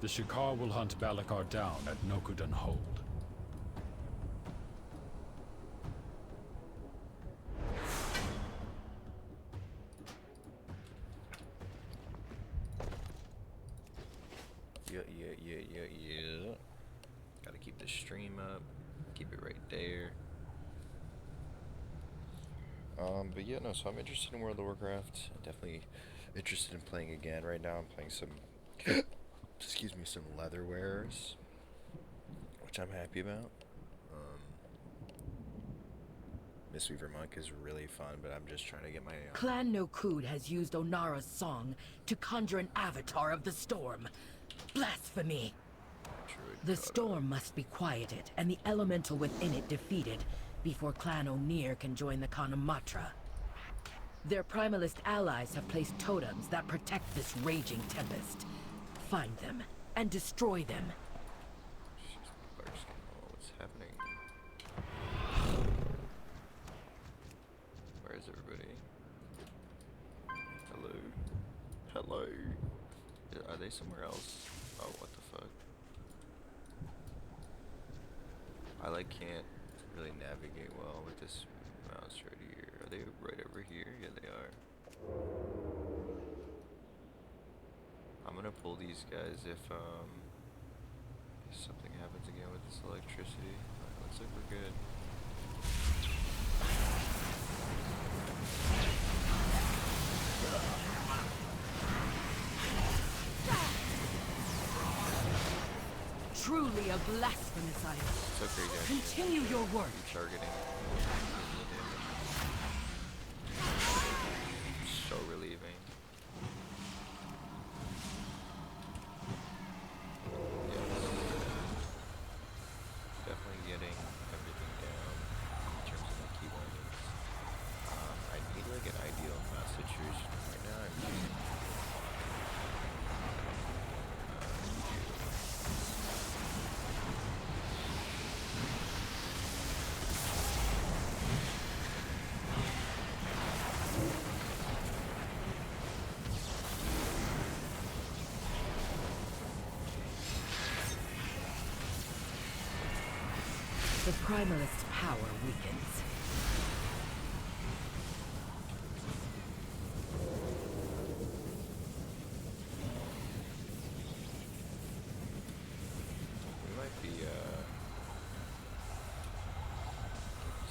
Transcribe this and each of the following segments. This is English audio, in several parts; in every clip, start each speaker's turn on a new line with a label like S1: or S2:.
S1: The Shikar will hunt Balakar down at Nokudan Hold.
S2: Yeah. Gotta keep the stream up. Keep it right there. But yeah, no, so I'm interested in World of Warcraft. Definitely interested in playing again. Right now I'm playing some, excuse me, some Leatherwares, which I'm happy about. Mistweaver Monk is really fun, but I'm just trying to get my...
S3: Clan Nokud has used Onara's song to conjure an avatar of the storm. Blasphemy!
S2: Druid
S3: The storm must be quieted, and the elemental within it defeated, before Clan O'Neill can join the Kanamatra. Their primalist allies have placed totems that protect this raging tempest. Find them, and destroy them.
S2: What's happening? Where is everybody? Hello? Hello? Are they somewhere else? Oh, what the fuck? I like can't really navigate well with this mouse right here. Are they right over here? Yeah, they are. I'm gonna pull these guys if something happens again with this electricity. Alright, looks like we're good.
S3: Truly a blasphemous item.
S2: It's okay, guys.
S3: Continue your work.
S2: Targeting. So relieving. Yes. Definitely getting everything down in terms of my key bindings. I need like an ideal mouse situation right now. I'm using
S3: The primalist's power weakens.
S2: we might be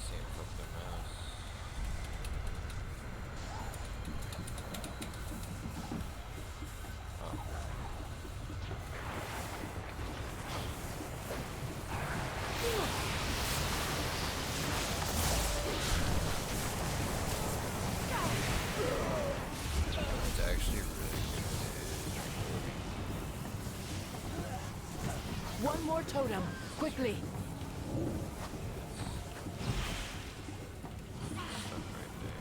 S2: seeing fuck the mouse. Oh. It's actually really good.
S3: One more totem, quickly.
S2: Stuff right there.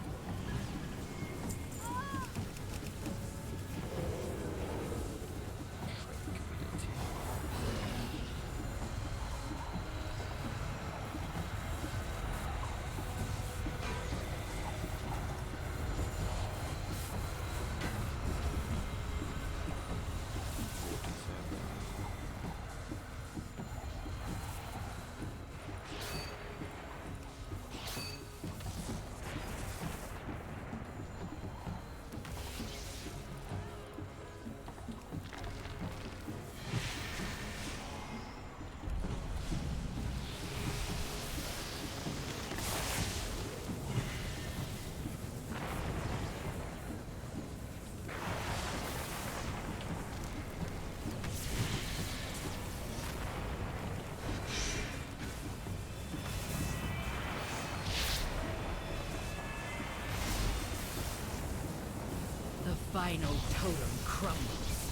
S3: The final totem crumbles.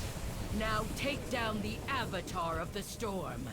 S3: Now take down the avatar of the storm.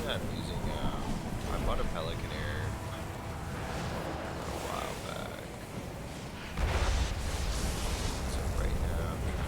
S2: time using, I bought a Pelican Air a while back. So right now I'm trying to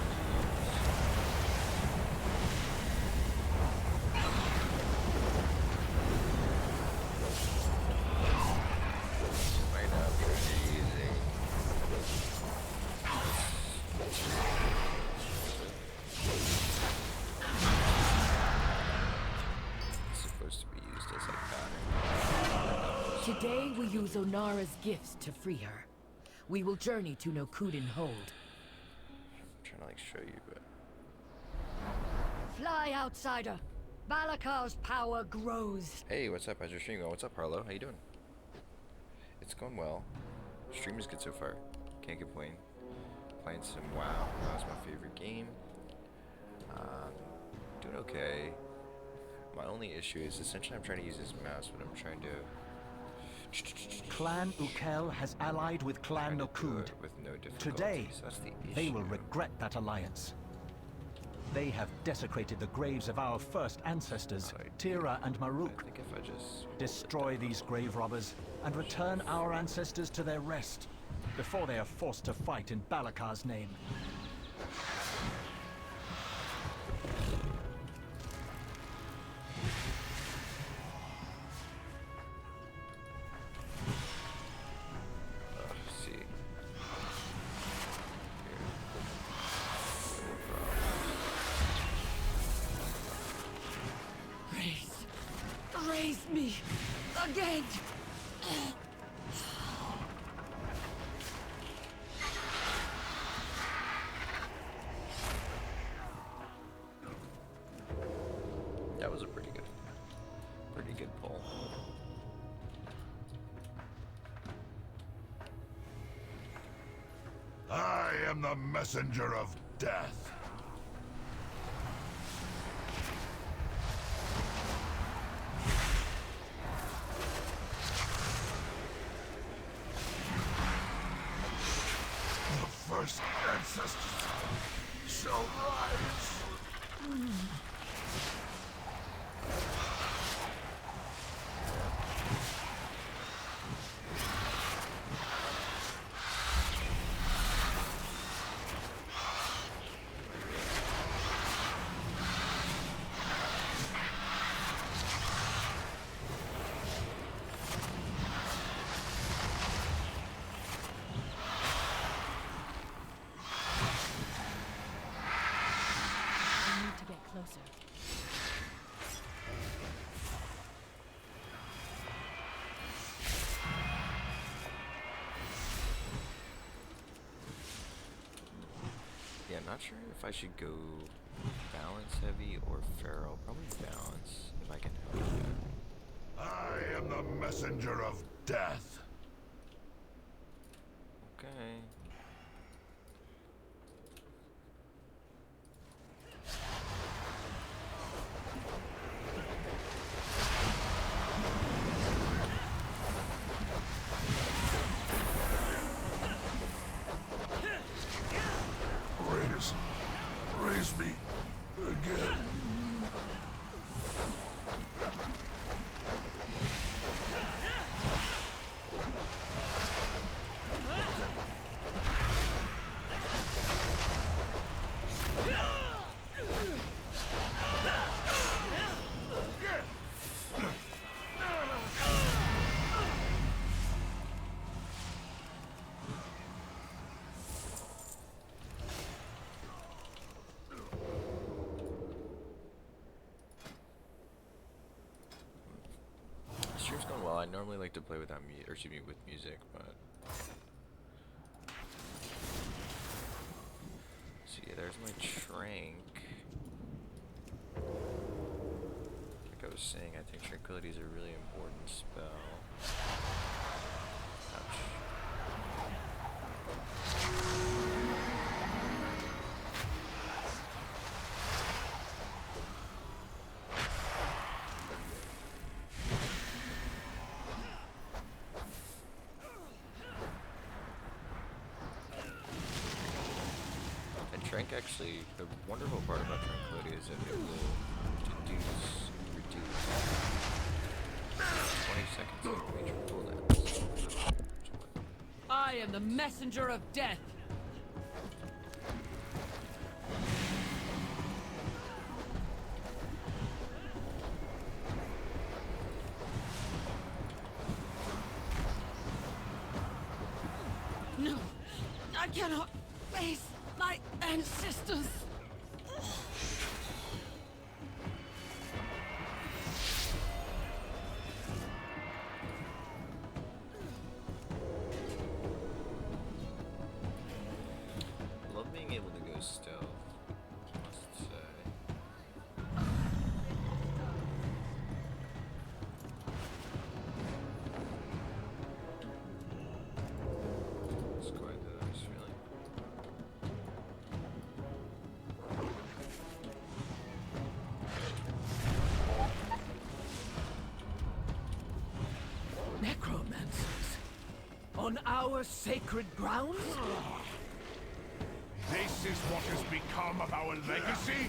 S3: Today we use Onara's gifts to free her. We will journey to Nokuden Hold.
S2: I'm trying to like show you, but
S4: Fly, outsider. Balakar's power grows.
S2: hey, what's up? How's your stream going? What's up, Harlow? How you doing? It's going well. Stream is good so far. Can't complain. Playing some WoW. WoW's my favorite game. Doing okay. My only issue is essentially I'm trying to use this mouse, but I'm trying to
S5: Clan Ukel has allied with Clan Nokud.
S2: with no difficulty.
S5: Today,
S2: So that's the issue.
S5: they will regret that alliance. They have desecrated the graves of our first ancestors, Tira and
S2: I
S5: Maruk.
S2: think if I just
S5: Destroy these grave robbers and return our ancestors to their rest before they are forced to fight in Balakar's name.
S2: see.
S4: Raise me again.
S2: That was a pretty good pull.
S6: I am the messenger of death. The first ancestors shall rise.
S4: I need to get closer.
S2: Yeah, I'm not sure if I should go balance heavy or feral. Probably balance if I can help you.
S6: I am the messenger of death.
S2: Okay.
S6: Raise me again.
S2: Stream's going well. I normally like to play without with music, but so yeah, there's my trank. Like I was saying, I think tranquility is a really important spell. Ouch. Trank actually, the wonderful part about tranquility is that it will reduce
S4: am the messenger of death. No, I cannot face my ancestors.
S2: Love being able to go stealth, must say. It's quite the nice feeling.
S5: Necromancers? On our sacred grounds?
S6: This is what has become of our legacy?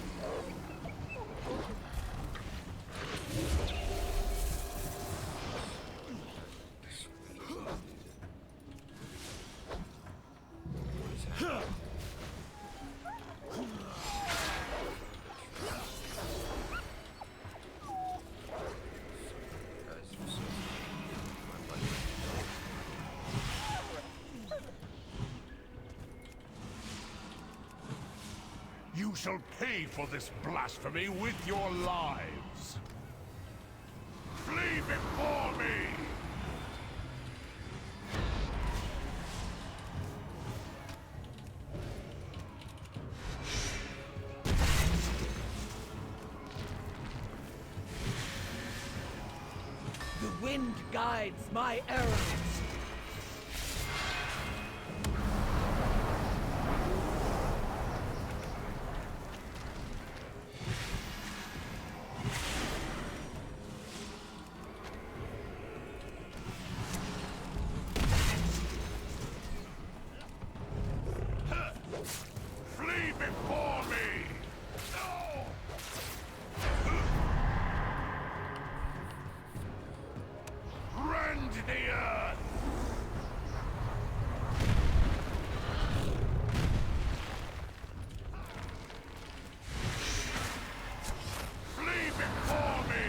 S2: Guys, you're so my buddy.
S6: You shall pay for this blasphemy with your lives. Flee before me!
S5: The wind guides my arrows.
S6: Flee before me! Rend the earth! Flee before me!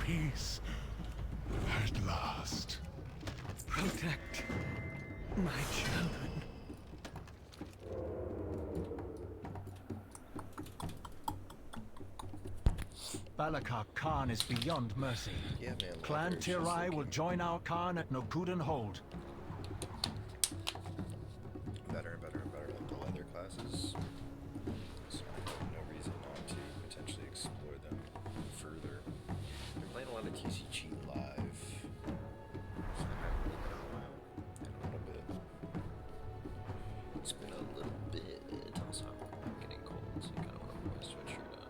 S6: Peace at last.
S5: Protect my children. Balakar Khan is beyond mercy.
S2: Yeah, man.
S5: Clan
S2: leather is just
S5: Tirai will
S2: looking
S5: join our Khan at Nokudan Hold.
S2: better and better and better like the leather classes. So no reason not to potentially explore them further. Been playing a lot of TCG live. So I haven't played that in a while. In a little bit. It's been a little bit. Also, I'm getting cold, so I kind of want to put my sweatshirt on.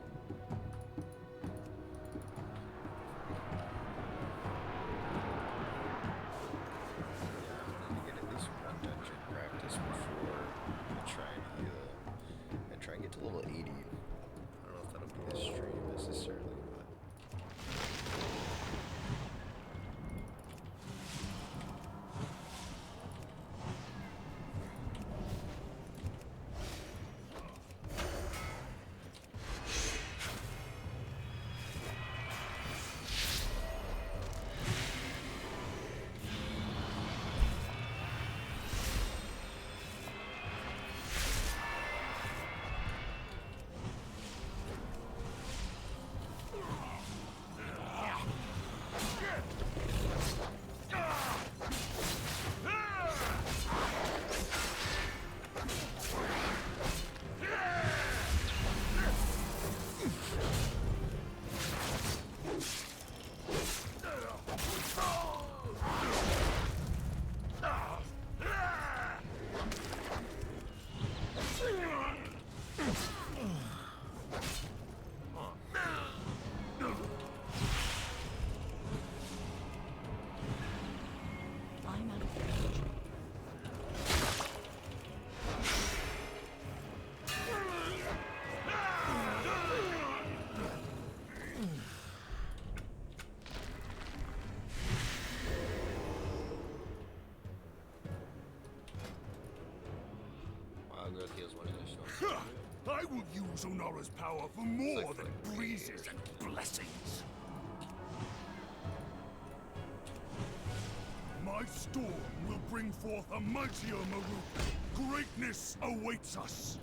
S6: I will use Onora's power for more than breezes and blessings. My storm will bring forth a mightier Maruk. Greatness awaits us.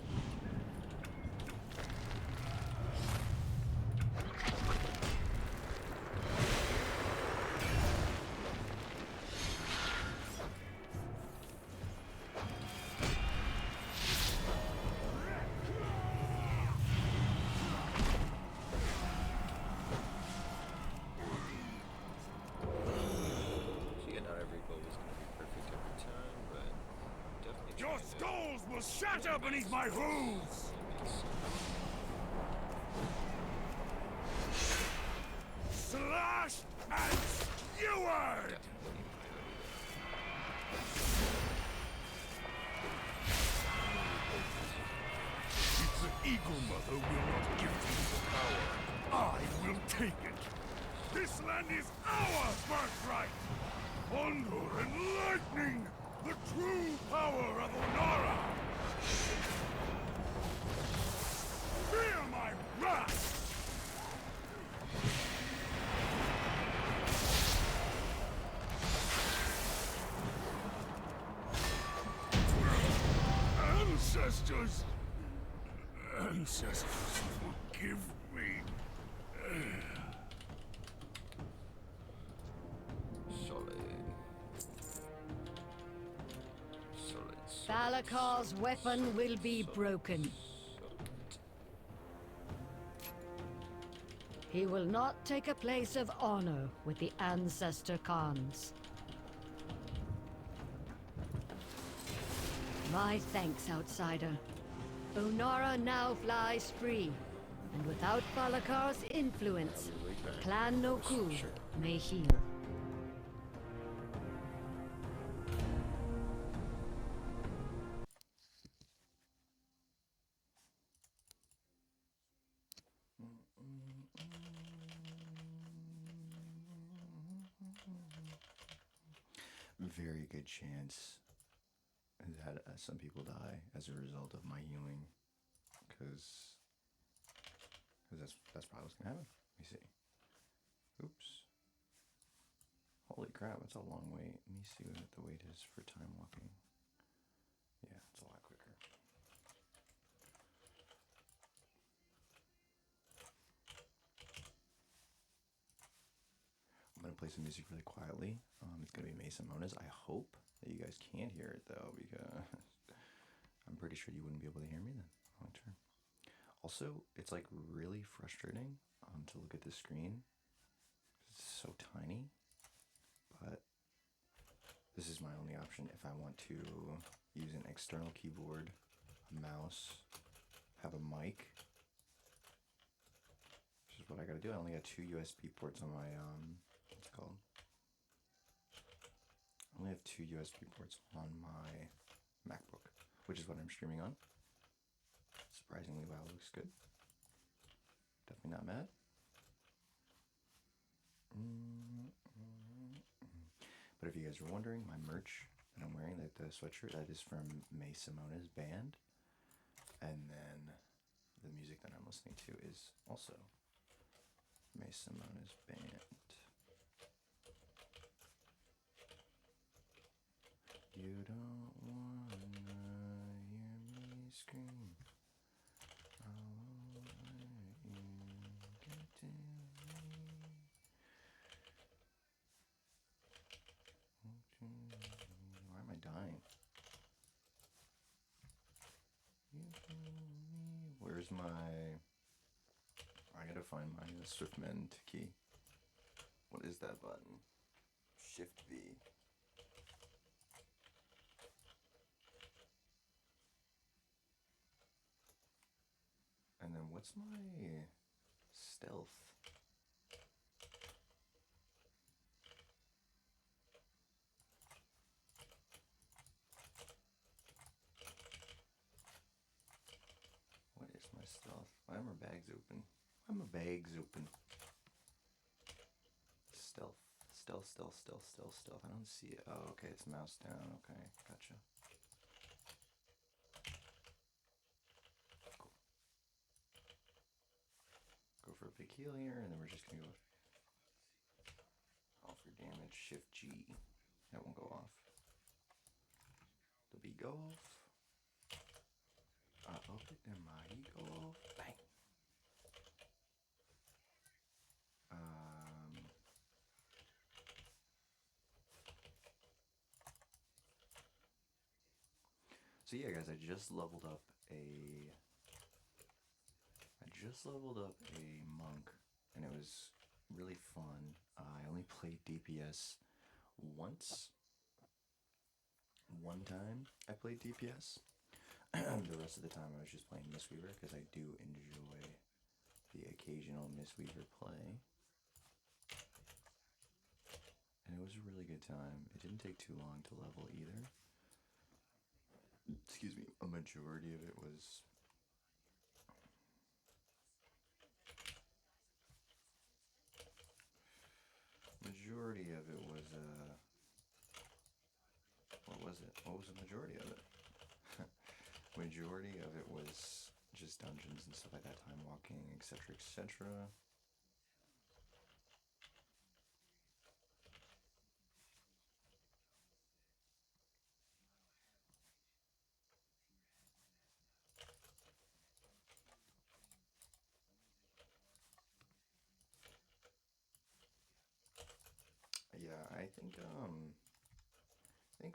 S2: Yeah, not every goal is going to be perfect every time, but definitely.
S6: Your skulls will shatter beneath my hooves! Slashed and skewered! If the Eagle Mother will not give me the power, I will take it. This land is our birthright! Thunder and lightning! The true power of Onara! Fear my wrath! Ancestors! Ancestors, forgive me.
S2: Solid.
S7: Balakar's weapon will be broken. He will not take a place of honor with the Ancestor Khans. My thanks, outsider. Onara now flies free, and without Balakar's influence, Clan Noku may heal.
S2: Very good chance that some people die as a result of my healing, because that's probably what's gonna happen. Let me see. Oops. Holy crap, that's a long wait. Let me see what the wait is for time walking. Yeah, it's a lot quicker. I'm gonna play some music really quietly. It's gonna be Mesa Mona's. I hope that you guys can't hear it though, because I'm pretty sure you wouldn't be able to hear me then long term. Also, it's like really frustrating to look at the screen. It's so tiny, but this is my only option if I want to use an external keyboard, a mouse, have a mic. Which is what I gotta do. I only got 2 USB ports on my what's it called? I only have 2 USB ports on my MacBook, which is what I'm streaming on. Surprisingly, wow, looks good. Definitely not mad. But if you guys are wondering, my merch that I'm wearing, like the sweatshirt, that is from May Simona's band. And then the music that I'm listening to is also May Simona's band. You don't wanna hear me scream. I won't let you get to me. Why am I dying? Where's my... I gotta find my Swiftman key. What is that button? Shift V. And then what's my stealth? What is my stealth? Why are my bags open? Why are my bags open? Stealth. Stealth. I don't see it. Oh, okay, it's mouse down. Okay, gotcha. heal here, and then we're just gonna go off for damage. Shift G. That won't go off. The B go off. I up it and my E go off. Bang. So yeah, guys, I just leveled up a monk, and it was really fun. I only played DPS once. One time I played DPS. The rest of the time I was just playing Mistweaver because I do enjoy the occasional Mistweaver play. And it was a really good time. It didn't take too long to level either. Excuse me, a majority of it was what was it? What was the majority of it? Majority of it was just dungeons and stuff like that, time walking, etc., etc. Yeah, I think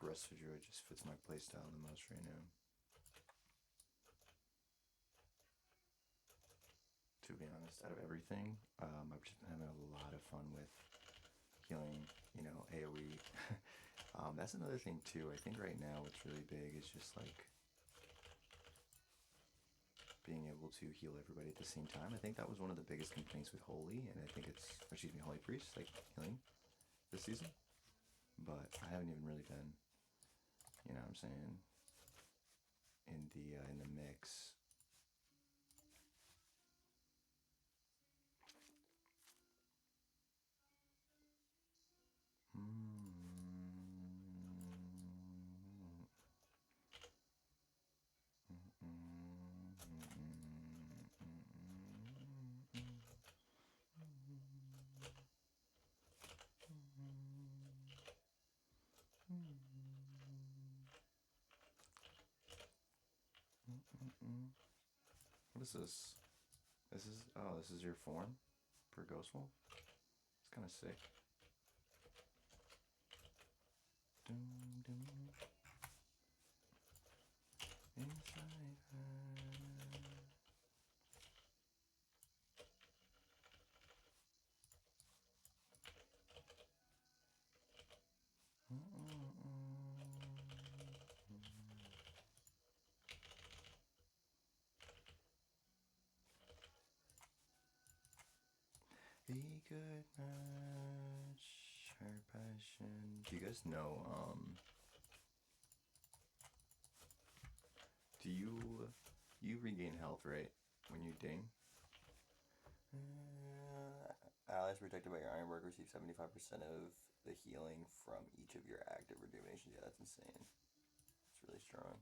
S2: Rest of Druid just fits my playstyle the most right now. To be honest, out of everything, I've just been having a lot of fun with healing, you know, AoE. That's another thing too. I think right now what's really big is just like being able to heal everybody at the same time. I think that was one of the biggest complaints with Holy, and I think Holy Priest, like healing this season. But I haven't even really been, you know what I'm saying, in the mix. What is this? This is your form per Ghost Wolf? It's kind of sick. Doom, doom. Inside her. He could match her passion. Do you guys know, do you regain health, right, when you ding? Allies protected by your Ironwork receive 75% of the healing from each of your active rejuvenations. Yeah, that's insane. It's really strong.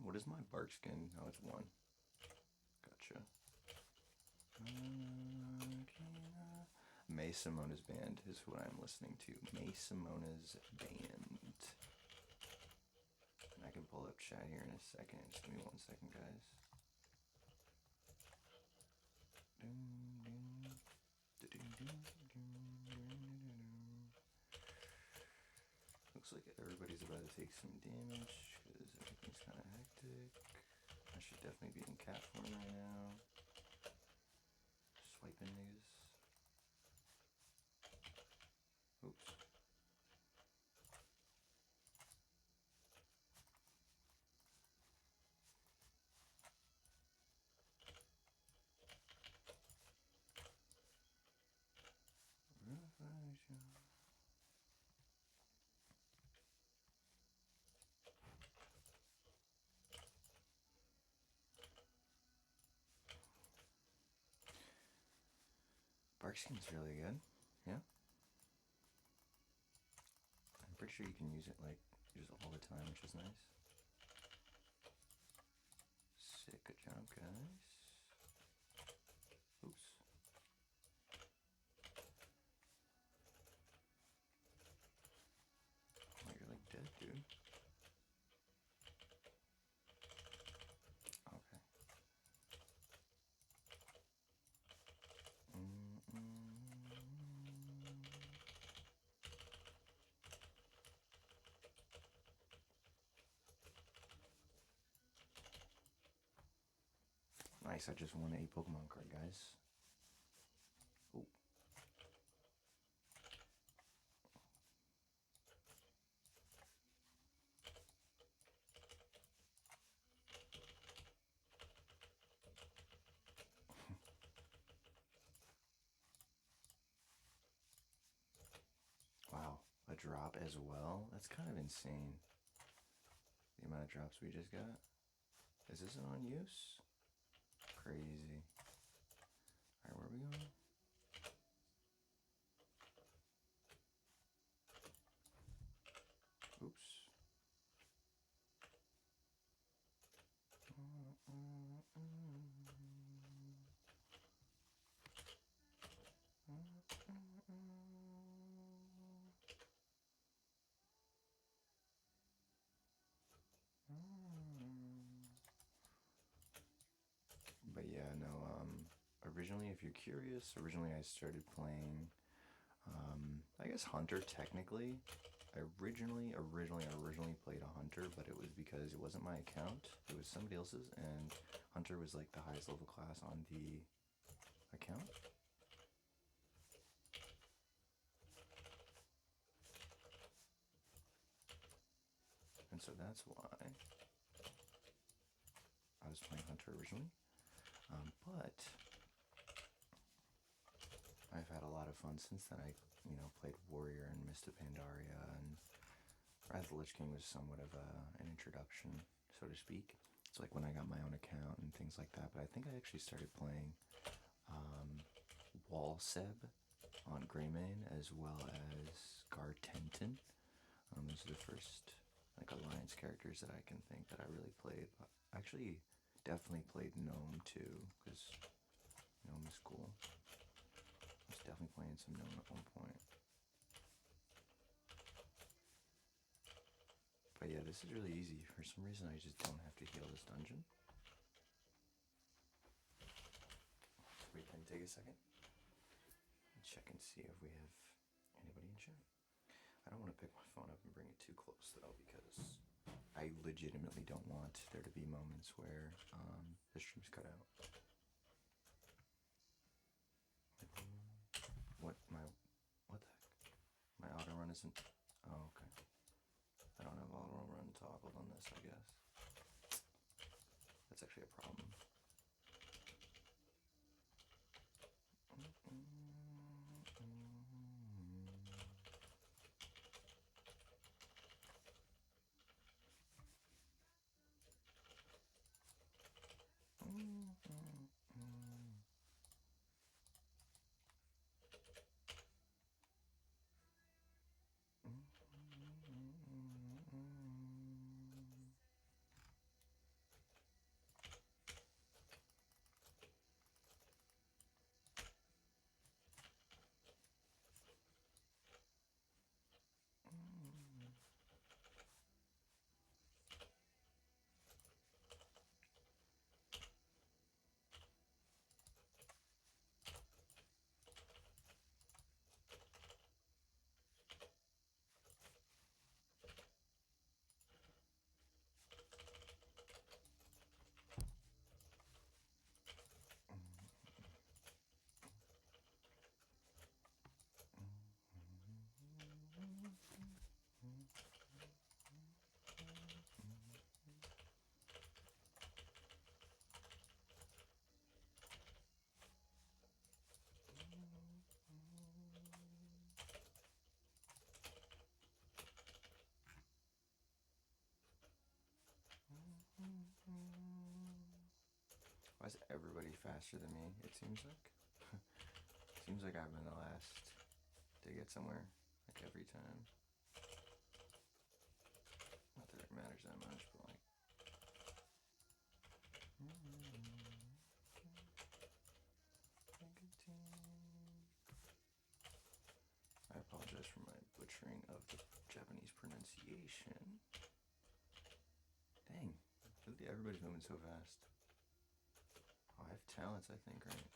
S2: What is my bark skin? Oh, it's 1. Gotcha. May Simona's band is what I'm listening to. May Simona's band. And I can pull up chat here in a second. Just give me 1 second, guys. Looks like everybody's about to take some damage because everything's kind of hectic. I should definitely be in cat form right now. Swiping niggas. Oops.
S8: Bark skin's really good. Yeah. I'm pretty sure you can use it like just all the time, which is nice. Sick, good job, guys. Oops. Oh, you're like dead, dude. Okay. Nice, I just won a Pokemon card, guys. Oh. Wow, a drop as well? That's kind of insane. The amount of drops we just got. Is this an on use? Crazy. Alright, where are we going? Oops. But yeah, no, originally, if you're curious, originally I started playing, I guess Hunter technically. I originally played a Hunter, but it was because it wasn't my account. It was somebody else's, and Hunter was like the highest level class on the account. And so that's why I was playing Hunter originally. But I've had a lot of fun since then. I, played Warrior and Mist of Pandaria, and Wrath of the Lich King was somewhat of an introduction, so to speak. It's like when I got my own account and things like that. But I think I actually started playing Wall Seb on Greymane as well as Gartentin. Those are the first alliance characters that I can think that I really played. But actually, definitely played Gnome too, because Gnome is cool. I was definitely playing some Gnome at one point. But yeah, this is really easy. For some reason, I just don't have to heal this dungeon. So we can take a second and check and see if we have anybody in chat. I don't want to pick my phone up and bring it too close though, because I legitimately don't want there to be moments where the stream's cut out. What the heck? My auto run isn't. Oh, okay. I don't have auto run toggled on this, I guess. That's actually a problem. Why is everybody faster than me? It seems like. Seems like I've been the last to get somewhere, like every time. Not that it matters that much, but like. I apologize for my butchering of the Japanese pronunciation. Dang, everybody's moving so fast. Oh, I have talents, I think, right?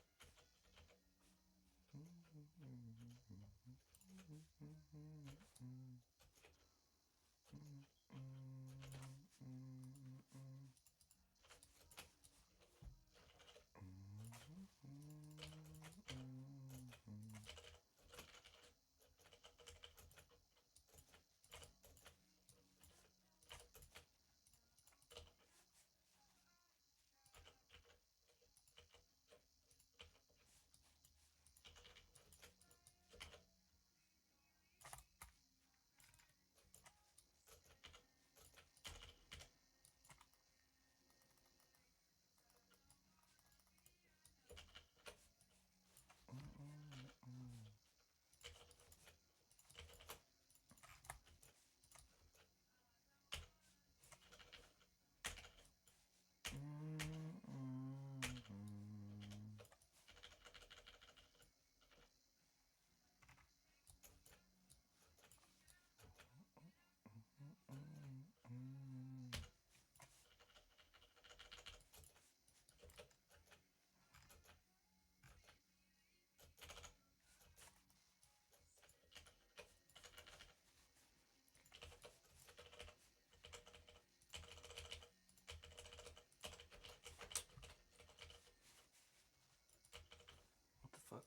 S8: What the fuck?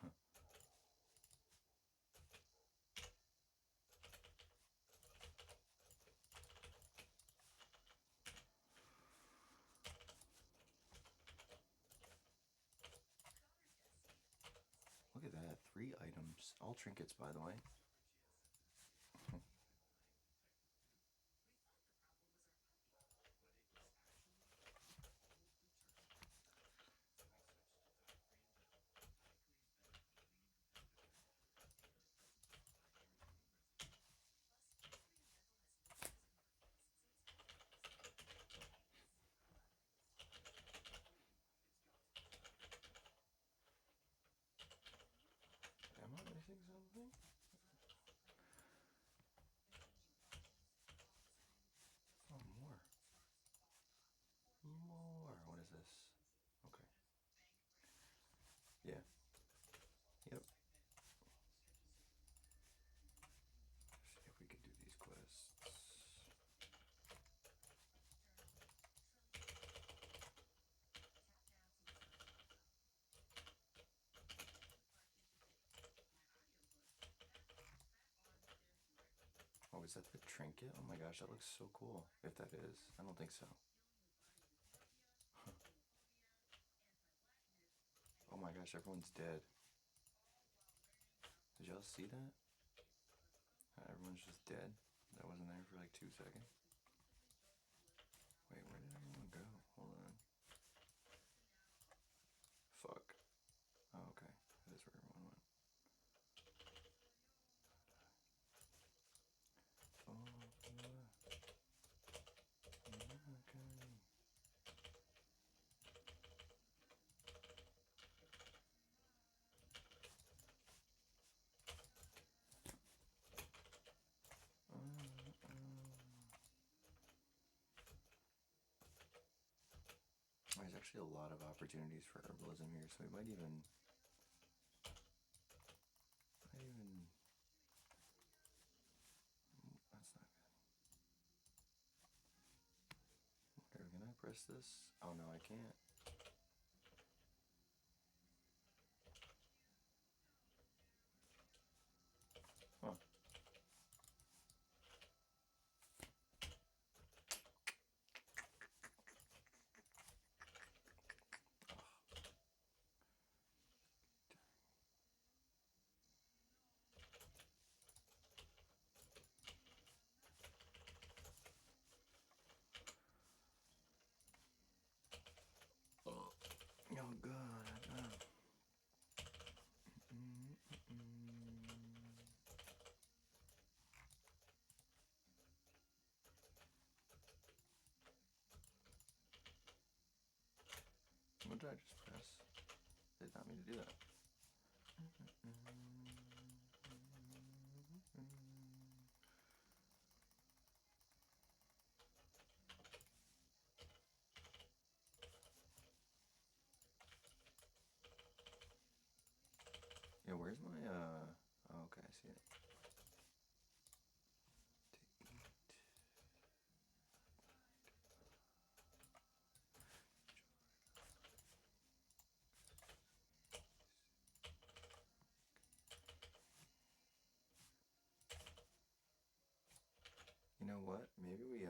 S8: What? Look at that, 3 items. All trinkets, by the way. Am I missing something? Oh, more. More. What is this? Okay. Yeah. Yep. See if we can do these quests. Oh, is that the trinket? Oh my gosh, that looks so cool. If that is. I don't think so. Huh. Oh my gosh, everyone's dead. Did y'all see that? Everyone's just dead. That wasn't there for like 2 seconds. Wait, where did everyone go? Hold on. Fuck. Oh, okay. That is where everyone went. There's actually a lot of opportunities for herbalism here, so we might even that's not good. Can I press this? Oh no, I can't. Huh. What did I just press? Did not mean to do that. Yeah, where's my, oh, okay, I see it. To eat. You know what? Maybe we,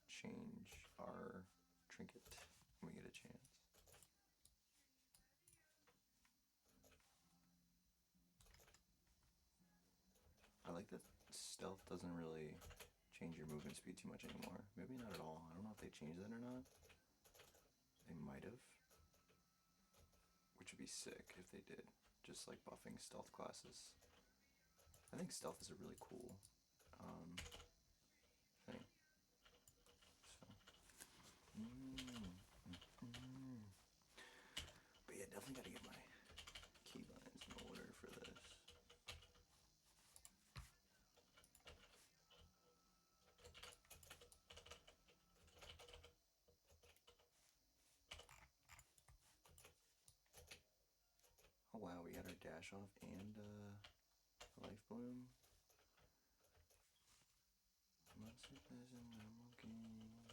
S8: change our trinket when we get a chance. I like that stealth doesn't really change your movement speed too much anymore. Maybe not at all. I don't know if they changed that or not. They might have. Which would be sick if they did. Just like buffing stealth classes. I think stealth is a really cool thing. So. But yeah, definitely gotta get my keybinds in order for this. Oh wow, we got our dash off and life bloom. Monster Peasant, normal game.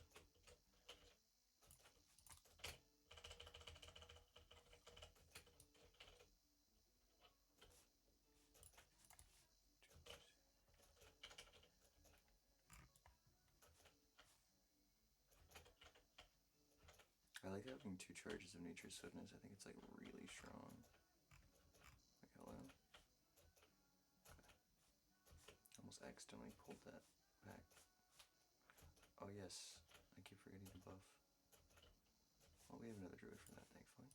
S8: I like having 2 charges of Nature's Swiftness. I think it's like really strong. Like, hello? Okay. Almost accidentally pulled that back. Oh yes, I keep forgetting to buff. Well, we have another druid for that, thankfully.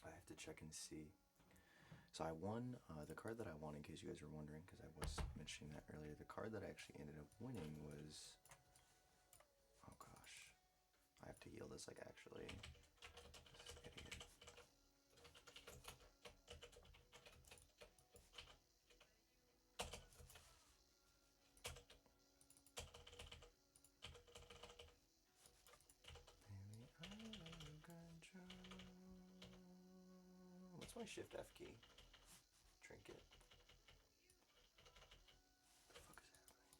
S8: I have to check and see. So I won, the card that I won, in case you guys were wondering, because I was mentioning that earlier, the card that I actually ended up winning was, oh gosh, I have to heal this, like, actually, this is idiot. Baby, I'm in control. What's my shift F key? Trinket. What the fuck is happening?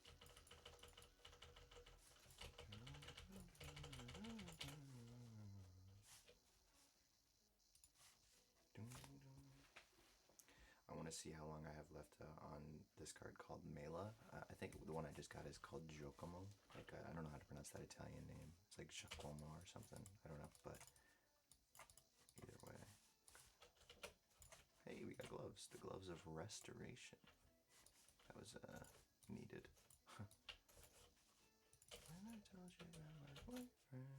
S8: I want to see how long I have left on this card called Mela. I think the one I just got is called Giacomo. Like, I don't know how to pronounce that Italian name. It's like Giacomo or something. I don't know, but either way. Hey, we got gloves. The gloves of restoration. That was needed. When I told you about my boyfriend.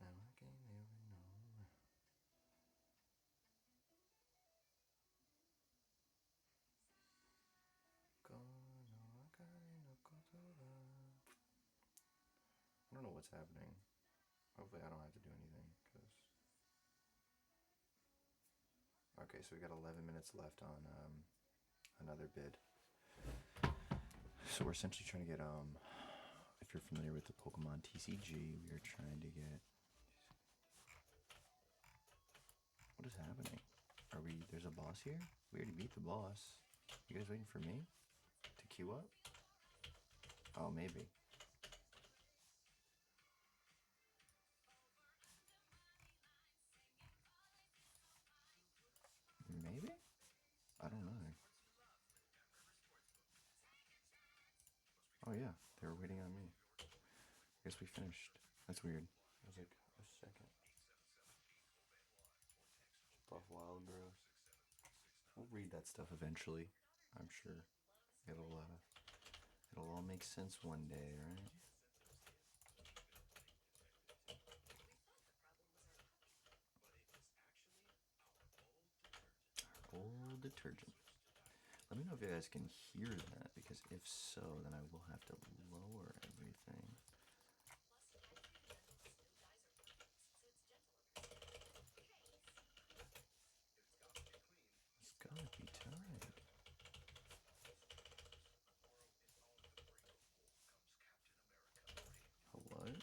S8: Now I can't even know. I don't know what's happening. Hopefully I don't have to do anything, because... Okay, so we got 11 minutes left on another bid. So we're essentially trying to get, if you're familiar with the Pokemon TCG, we are trying to get... What is happening? Are we... There's a boss here? We already beat the boss. You guys waiting for me to queue up? Oh, maybe. Maybe? I don't know. They were waiting on me. I guess we finished. That's weird. I was like, a second. Buff Wild Bros. We'll read that stuff eventually. I'm sure it'll all make sense one day, right? Our old detergent. Let me know if you guys can hear that, because if so, then I will have to lower everything. It's gotta be tight. What?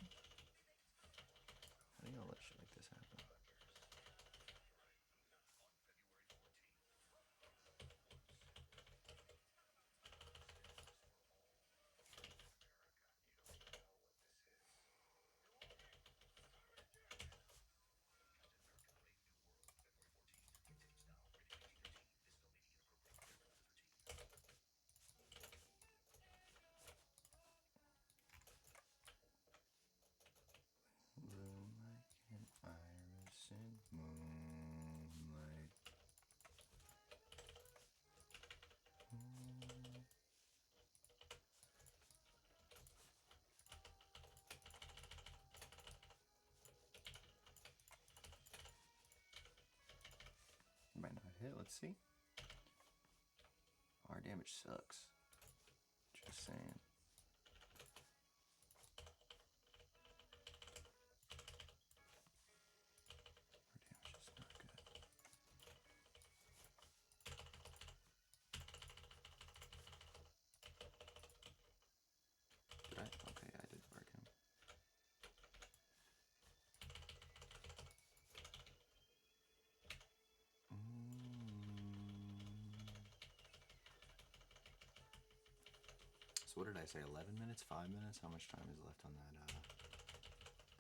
S8: How do y'all let shit like this happen? Bloom like an iris in moonlight. Might not hit, let's see. Our damage sucks. Just saying. Our damage is not good. Did I? Okay, I did bark him. So what did I say? 11 minutes? 5 minutes? How much time is left on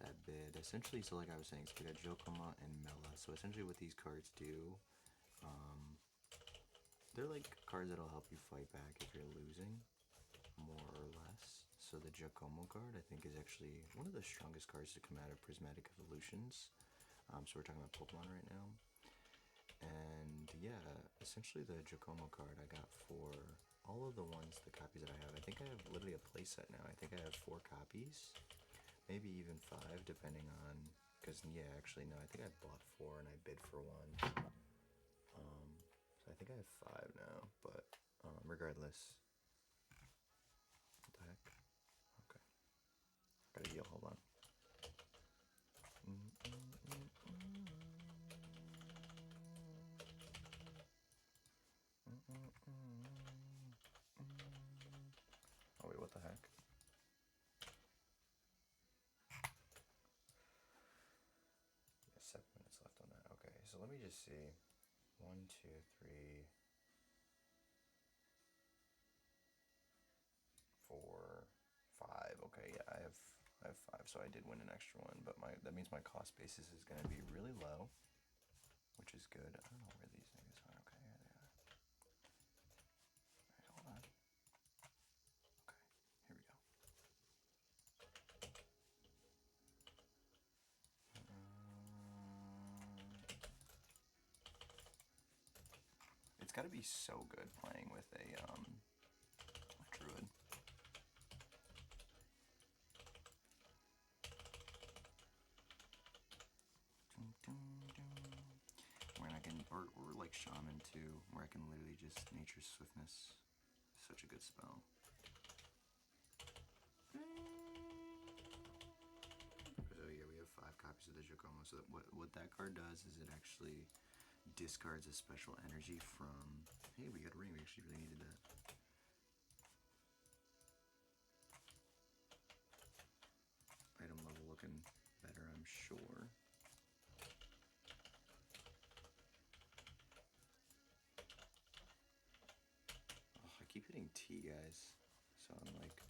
S8: that bid? Essentially, so like I was saying, so we got Jokoma and Mela. So essentially, what these cards do, they're like cards that'll help you fight back if you're losing, more or less. So the Giacomo card, I think, is actually one of the strongest cards to come out of Prismatic Evolutions. So we're talking about Pokemon right now. And yeah, essentially the Giacomo card I got for all of the copies that I have. I think I have literally a playset now. I think I have 4 copies, maybe even 5, depending on, because yeah, actually no, I think I bought 4 and I bid for 1. So I think I have 5 now, but regardless. What the heck? Okay. Gotta heal, hold on. Oh wait, what the heck? Yeah, 7 minutes left on that. Okay, so let me just see. 1, 2, 3, 4, 5. Okay, yeah, I have 5, so I did win an extra one, but that means my cost basis is gonna be really low, which is good. I don't know where these things are. Okay, here they are. Alright, hold on. Okay, here we go. It's gotta be so good playing with a Druid. Where I can, or like Shaman too, where I can literally just Nature's Swiftness. Such a good spell. So yeah, we have 5 copies of the Giacomo. So what that card does is it actually discards a special energy from. Hey, we got a ring. We actually really needed that. Item level looking better, I'm sure. Oh, I keep hitting T, guys. So I'm like,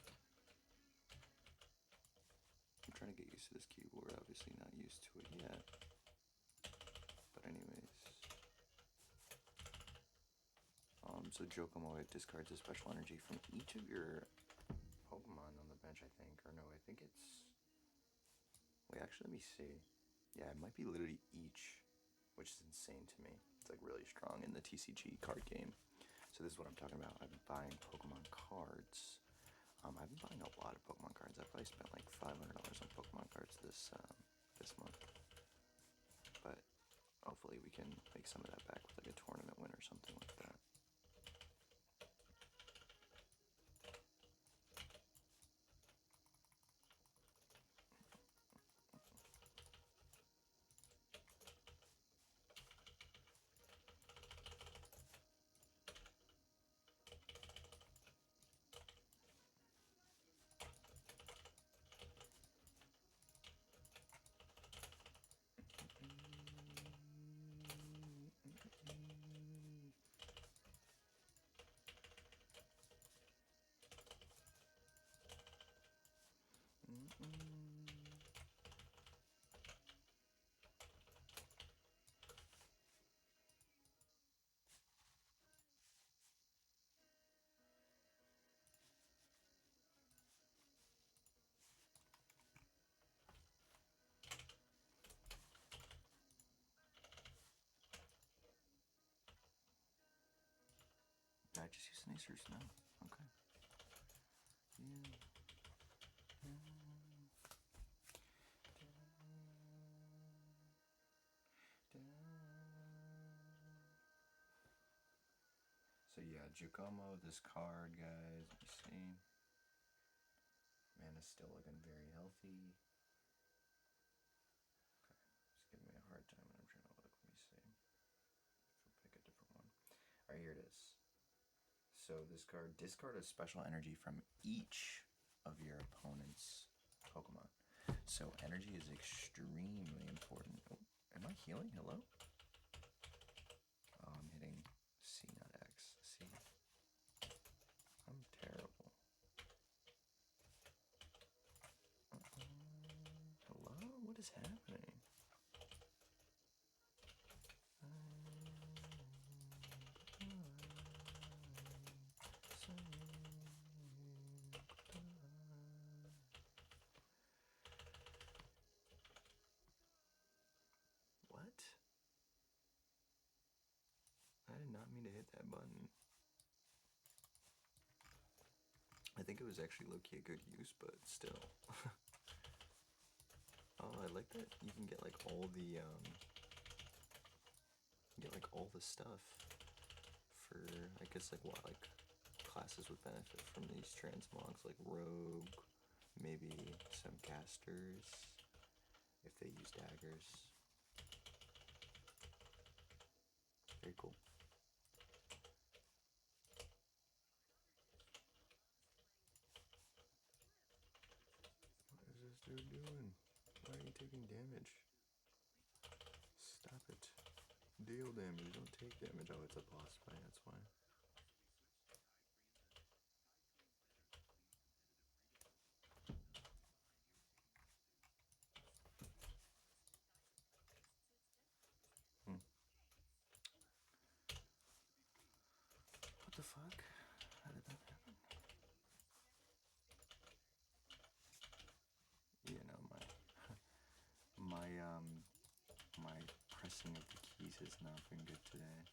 S8: I'm trying to get used to this keyboard. Obviously not used to it yet. But anyways. So Jokomo, it discards a special energy from each of your Pokemon on the Wait, actually, let me see. Yeah, it might be literally each, which is insane to me. It's like really strong in the TCG card game. So this is what I'm talking about. I've been buying Pokemon cards. I've been buying a lot of Pokemon cards. I probably spent like $500 on Pokemon cards this month. But hopefully we can make some of that back with like a tournament win or something like that. Did I just use an Acer Snow? Okay. Yeah. So yeah, Giacomo, this card, guys, let me see. Mana's still looking very healthy. Okay, it's giving me a hard time when I'm trying to look. Let me see. I'll pick a different one. Alright, here it is. So this card, discard a special energy from each of your opponent's Pokemon. So energy is extremely important. Oh, am I healing? Hello? Oh, I'm hitting C, not X. C. I'm terrible. Hello? What is happening? What? I did not mean to hit that button. I think it was actually low-key a good use, but still. Oh, I like that you can get like all the stuff for, I guess, like what, like classes would benefit from these transmogs, like rogue, maybe some casters if they use daggers. Very cool. What is this dude doing? Why are you taking damage? Stop it. Deal damage, don't take damage. Oh, it's a boss fight, that's why. What the fuck? How did that happen? You know, my pressing of the keys has not been good today.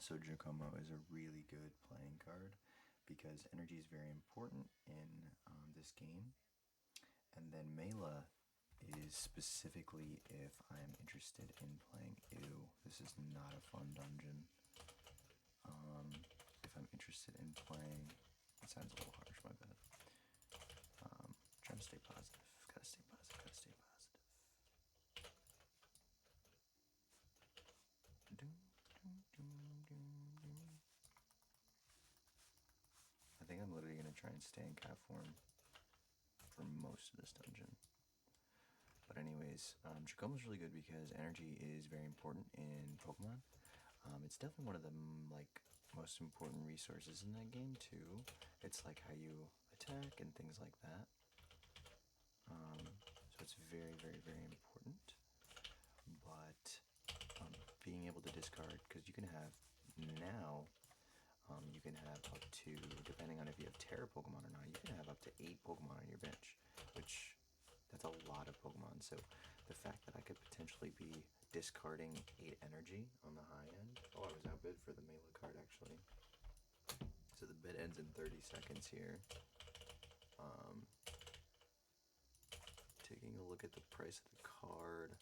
S8: So Giacomo is a really good playing card because energy is very important in this game. And then Mela is specifically if I'm interested in playing, ew, this is not a fun dungeon. If I'm interested in playing, it sounds a little harsh, my bad. Trying to stay positive, gotta stay positive, gotta stay positive. I think I'm literally gonna try and stay in cat form for most of this dungeon. But anyways, Giacomo's really good because energy is very important in Pokemon. It's definitely one of the like most important resources in that game too. It's like how you attack and things like that. So it's very, very, very important. But being able to discard, because you can have now, you can have up to, depending on if you have Terra Pokemon or not, you can have up to 8 Pokemon on your bench, which that's a lot of Pokemon. So the fact that I could potentially be discarding 8 energy on the high end. Oh, I was outbid for the Mela card actually. So the bid ends in 30 seconds here. Taking a look at the price of the card,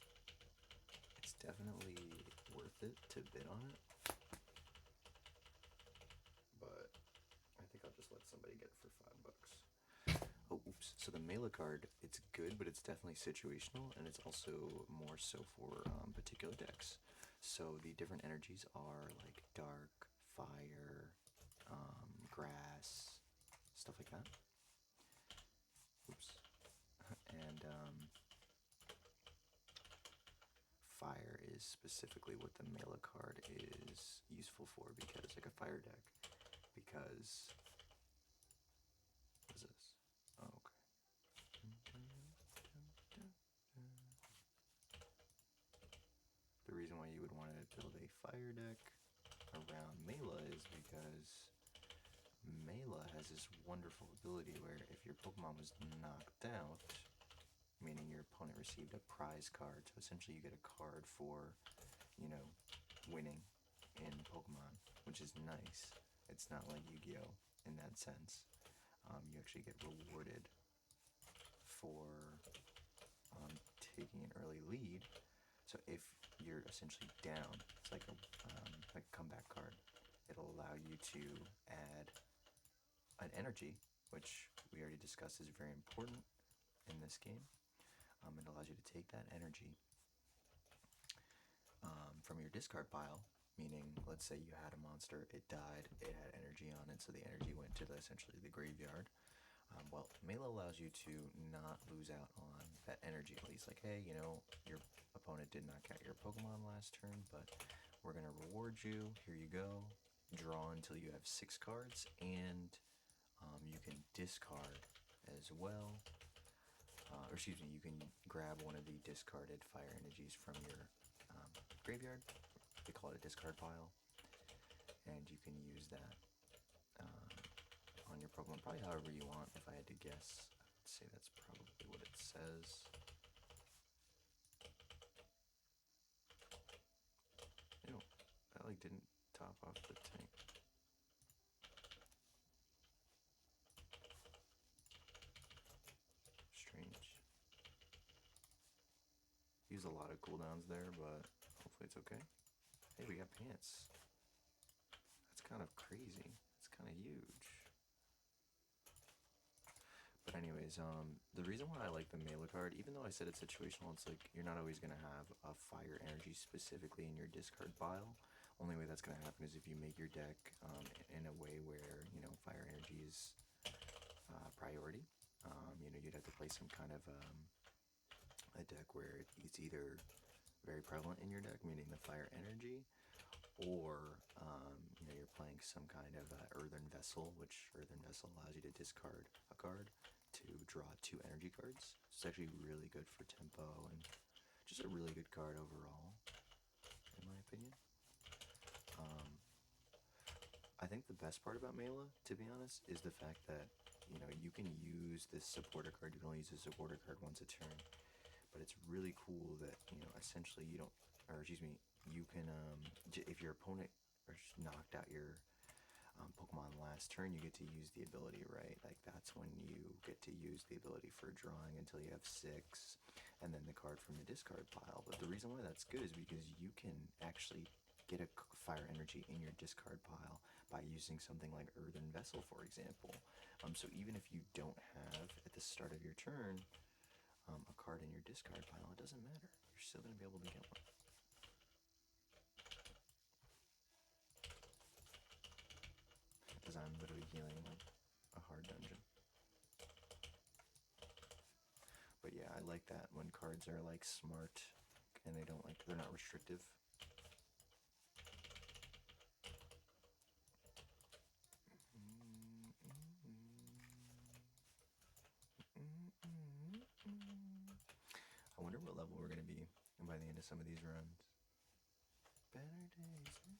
S8: it's definitely worth it to bid on it. But I think I'll just let somebody get it for $5. Oh, oops. So the Mela card, it's good, but it's definitely situational, and it's also more so for particular decks. So the different energies are like dark, fire, grass, stuff like that. Oops. And fire is specifically what the Mela card is useful for, because like a fire deck, because what is this? Oh, okay. The reason why you would want to build a fire deck around Mela is because Mela has this wonderful ability where if your Pokemon was knocked out, meaning your opponent received a prize card, so essentially you get a card for, you know, winning in Pokemon, which is nice. It's not like Yu-Gi-Oh! In that sense. You actually get rewarded for taking an early lead. So if you're essentially down, it's like a comeback card. It'll allow you to add an energy, which we already discussed is very important in this game. It allows you to take that energy from your discard pile, meaning let's say you had a monster, it died, it had energy on it, so the energy went to essentially the graveyard. Well, Mela allows you to not lose out on that energy, at least. Like, hey, you know, your opponent did knock out your Pokemon last turn, but we're going to reward you. Here you go. Draw until you have 6 cards, and you can discard as well. Or excuse me, you can grab one of the discarded fire energies from your graveyard. They call it a discard pile. And you can use that on your Pokemon, probably however you want. If I had to guess, I'd say that's probably what it says. Ew, that like didn't top off the tank. Strange. Used a lot of cooldowns there, but hopefully it's okay. Hey, we got pants. That's kind of crazy. That's kind of huge. But anyways, the reason why I like the Mela card, even though I said it's situational, it's like you're not always going to have a fire energy specifically in your discard pile. Only way that's going to happen is if you make your deck in a way where, you know, fire energy is priority. You know, you'd have to play some kind of a deck where it's either very prevalent in your deck, meaning the fire energy, or you know, you're playing some kind of Earthen Vessel, which Earthen Vessel allows you to discard a card to draw 2 energy cards. It's actually really good for tempo and just a really good card overall, in my opinion. I think the best part about Mela, to be honest, is the fact that, you know, you can use this supporter card. You can only use the supporter card once a turn, but it's really cool that, you know, essentially you don't, or excuse me, you can, if your opponent knocked out your Pokemon last turn, you get to use the ability, right? Like, that's when you get to use the ability for drawing until you have 6, and then the card from the discard pile. But the reason why that's good is because you can actually get a fire energy in your discard pile by using something like Earthen Vessel, for example. So even if you don't have, at the start of your turn, a card in your discard pile, it doesn't matter. You're still going to be able to get one. Because I'm literally healing like a hard dungeon. But yeah, I like that when cards are like smart and they don't like, they're not restrictive. by the end of some of these runs. Better days. Give me what you give.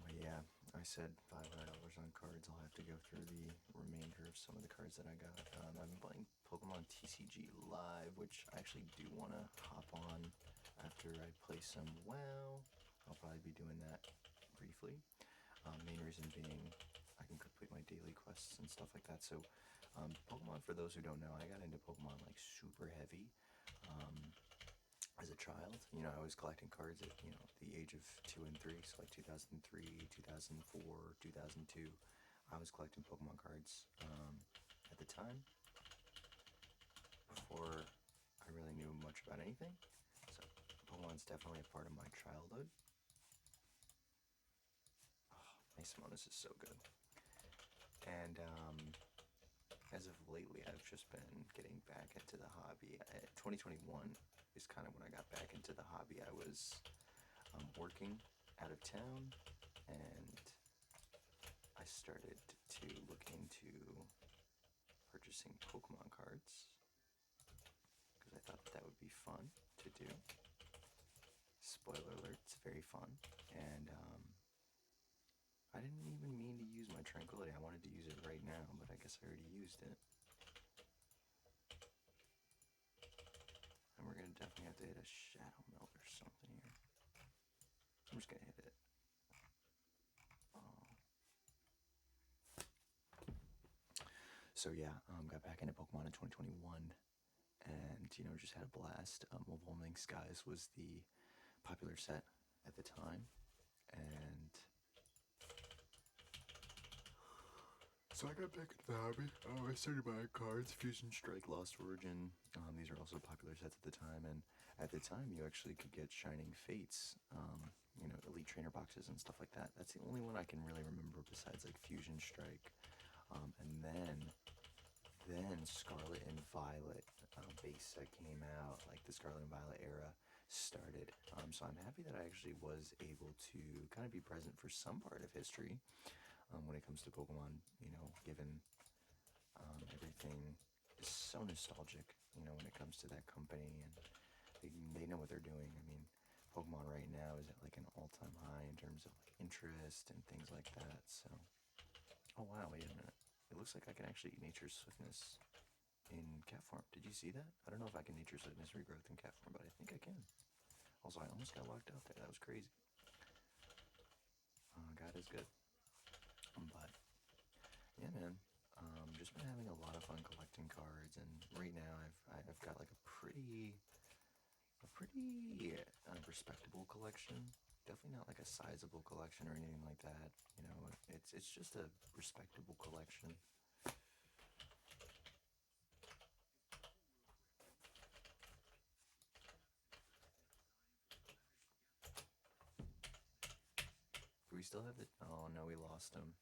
S8: But yeah, I said $500 on cards. I'll have to go through the remainder of some of the cards that I got. I've been playing Pokemon TCG Live, which I actually do want to hop on after I play some WoW. I'll probably be doing that briefly. Main reason being I can complete my daily quests and stuff like that. So Pokemon, for those who don't know, I got into Pokemon like super heavy. As a child, you know, I was collecting cards at, you know, the age of 2 and 3, so like 2003, 2004, 2002. I was collecting Pokemon cards at the time, before I really knew much about anything. So Pokemon's definitely a part of my childhood. Oh, my Simonis is so good. And as of lately, I've just been getting back into the hobby. 2021 is kind of when I got back into the hobby. I was working out of town, and I started to look into purchasing Pokemon cards because I thought that would be fun to do. Spoiler alert, it's very fun. And I didn't even mean to use my Tranquility. I wanted to use it right now, but I guess I already used it. And we're gonna definitely have to hit a Shadow Melt or something here. I'm just gonna hit it. So yeah, got back into Pokemon in 2021, and you know, just had a blast. Evolving Skies was the popular set at the time, and so I got back into the hobby. I started buying cards, Fusion Strike, Lost Origin. These are also popular sets at the time, and at the time you actually could get Shining Fates, you know, Elite Trainer boxes and stuff like that. That's the only one I can really remember besides like Fusion Strike. And then Scarlet and Violet base set came out, like the Scarlet and Violet era started. So I'm happy that I actually was able to kind of be present for some part of history when it comes to Pokemon, you know, given everything is so nostalgic, you know, when it comes to that company, and they know what they're doing. I mean, Pokemon right now is at like an all-time high in terms of like interest and things like that, so. Oh wow, wait a minute. It looks like I can actually eat Nature's Swiftness in cat form. Did you see that? I don't know if I can Nature's Swiftness regrowth in cat form, but I think I can. Also, I almost got locked out there. That was crazy. God is good. But, yeah, man. Just been having a lot of fun collecting cards, and right now I've got like a pretty respectable collection. Definitely not like a sizable collection or anything like that. You know, it's just a respectable collection. Do we still have the? Oh no, we lost him.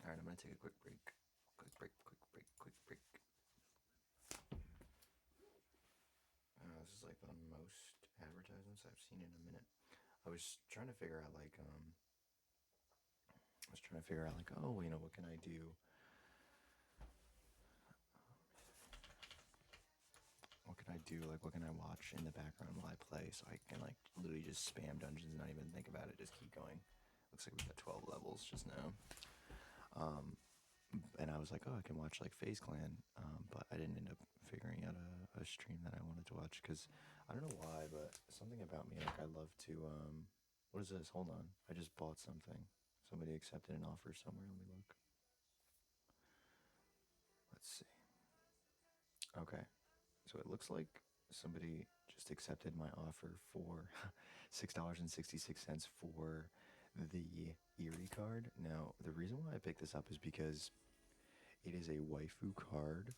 S8: All right, I'm gonna take a quick break. Quick break. This is like the most advertisements I've seen in a minute. I was trying to figure out like oh, you know, what can I do? What can I do? Like, what can I watch in the background while I play, so I can like literally just spam dungeons and not even think about it, just keep going. Looks like we got 12 levels just now. And I was like, oh, I can watch like FaZe Clan, but I didn't end up figuring out a stream that I wanted to watch, because I don't know why, but something about me, like I love to, what is this? Hold on. I just bought something. Somebody accepted an offer somewhere. Let me look. Let's see. Okay. So it looks like somebody just accepted my offer for $6.66 for the Eerie card. Now, the reason why I picked this up is because it is a waifu card,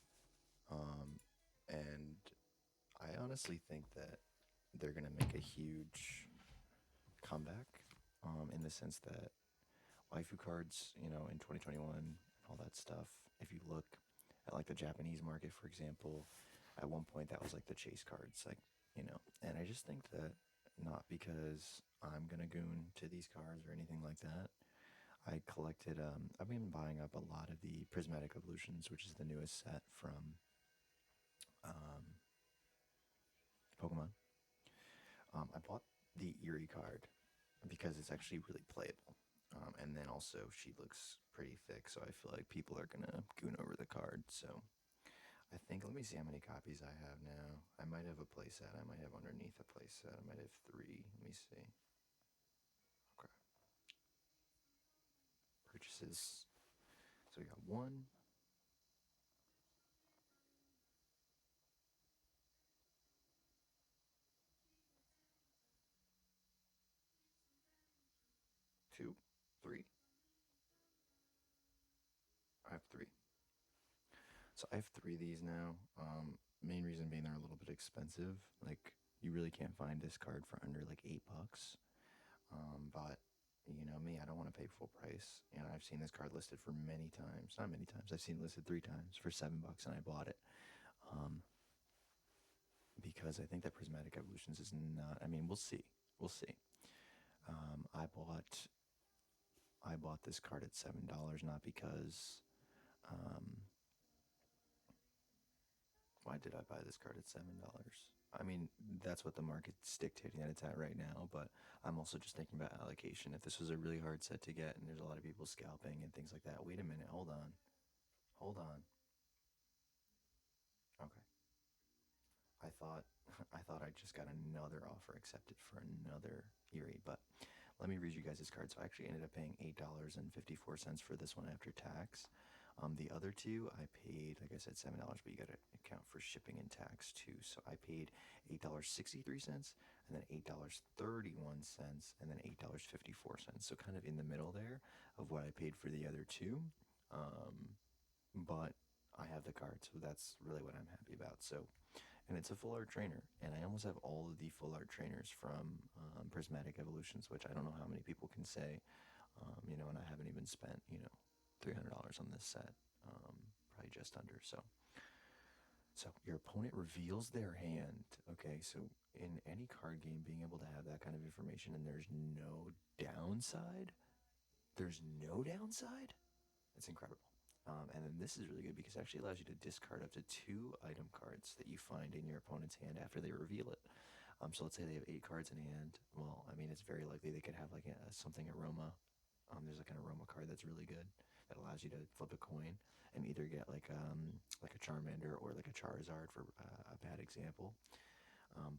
S8: and I honestly think that they're gonna make a huge comeback, in the sense that waifu cards, you know, in 2021 and all that stuff. If you look at like the Japanese market, for example, at one point that was like the chase cards, like, you know. And I just think that not because I'm gonna goon to these cards or anything like that. I collected. I've been buying up a lot of the Prismatic Evolutions, which is the newest set from Pokemon. I bought the Eerie card because it's actually really playable. And then also she looks pretty thick, so I feel like people are gonna goon over the card. So I think, let me see how many copies I have now. I might have a playset. I might have underneath a playset. I might have 3. Let me see. Okay. Purchases. So we got 1, 2, 3. I have 3. So I have 3 of these now. Main reason being they're a little bit expensive. Like, you really can't find this card for under like $8. But you know me, I don't want to pay full price. And I've seen this card listed for many times. Not many times. I've seen it listed 3 times for $7, and I bought it. Because I think that Prismatic Evolutions is not. I mean, we'll see. We'll see. I bought this card at $7, not because. Why did I buy this card at $7? I mean, that's what the market's dictating that it's at right now, but I'm also just thinking about allocation. If this was a really hard set to get and there's a lot of people scalping and things like that, wait a minute, hold on. Hold on. Okay. I thought I just got another offer accepted for another Eerie, but let me read you guys this card. So I actually ended up paying $8.54 for this one after tax. The other 2 I paid, like I said, $7, but you got to account for shipping and tax too. So I paid $8.63, and then $8.31, and then $8.54. So kind of in the middle there of what I paid for the other 2. But I have the card, so that's really what I'm happy about. So, and it's a full art trainer, and I almost have all of the full art trainers from Prismatic Evolutions, which I don't know how many people can say, you know, and I haven't even spent, you know, $300 on this set, probably just under. So your opponent reveals their hand. Okay, so in any card game, being able to have that kind of information and there's no downside, there's no downside. It's incredible. And then this is really good because it actually allows you to discard up to 2 item cards that you find in your opponent's hand after they reveal it. So let's say they have 8 cards in hand. Well, I mean, it's very likely they could have like something aroma. There's like an aroma card that's really good that allows you to flip a coin and either get like a Charmander or like a Charizard for a bad example.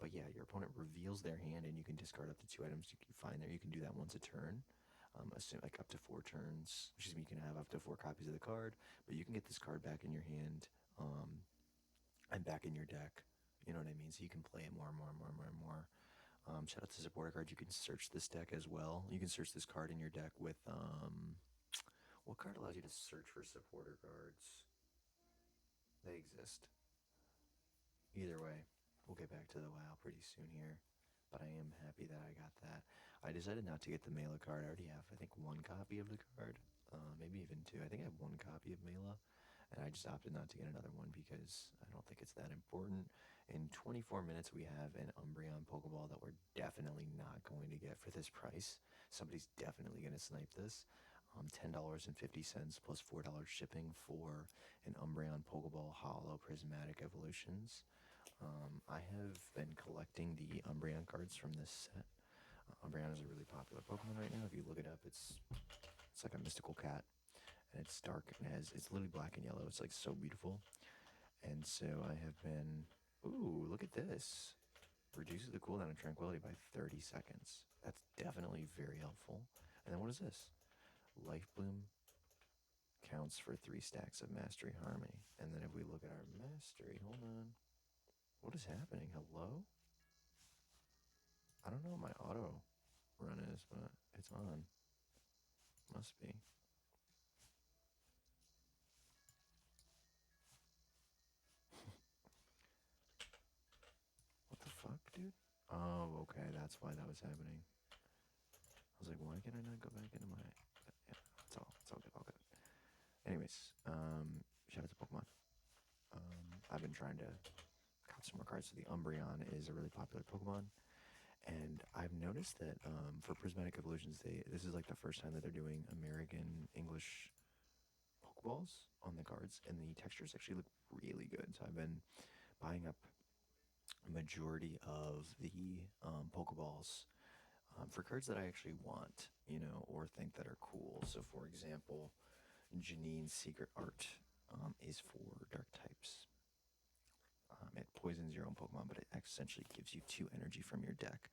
S8: But yeah, your opponent reveals their hand and you can discard up to 2 items you can find there. You can do that once a turn. Assume like up to 4 turns. Excuse me, you can have up to 4 copies of the card, but you can get this card back in your hand and back in your deck. You know what I mean? So you can play it more and more and more and more and more. Shout out to supporter cards. You can search this deck as well. You can search this card in your deck with what card allows you to search for supporter cards? They exist. Either way, we'll get back to the WoW pretty soon here. But I am happy that I got that. I decided not to get the Mela card. I already have, I think, 1 copy of the card. Maybe even 2. I think I have 1 copy of Mela. And I just opted not to get another one because I don't think it's that important. In 24 minutes, we have an Umbreon Pokeball that we're definitely not going to get for this price. Somebody's definitely going to snipe this. $10.50 plus $4 shipping for an Umbreon Pokeball Hollow Prismatic Evolutions. I have been collecting the Umbreon cards from this set. Umbreon is a really popular Pokemon right now. If you look it up, it's like a mystical cat, and it's dark and it's literally black and yellow. It's like so beautiful, and so I have been. Ooh, look at this! Reduces the cooldown of Tranquility by 30 seconds. That's definitely very helpful. And then what is this? Life Bloom counts for 3 stacks of Mastery Harmony. And then if we look at our Mastery, hold on. What is happening? Hello? I don't know what my auto run is, but it's on. Must be. What the fuck, dude? Oh, okay, that's why that was happening. I was like, why can I not go back into my... Yeah, Anyways, shout out to Pokemon. I've been trying to got some more cards. So the Umbreon is a really popular Pokemon, and I've noticed that for Prismatic Evolutions, this is like the first time that they're doing American English Pokeballs on the cards, and the textures actually look really good. So I've been buying up a majority of the Pokeballs for cards that I actually want, or think that are cool. So, for example, Janine's Secret Art is for Dark types. It poisons your own Pokemon, but it essentially gives you 2 energy from your deck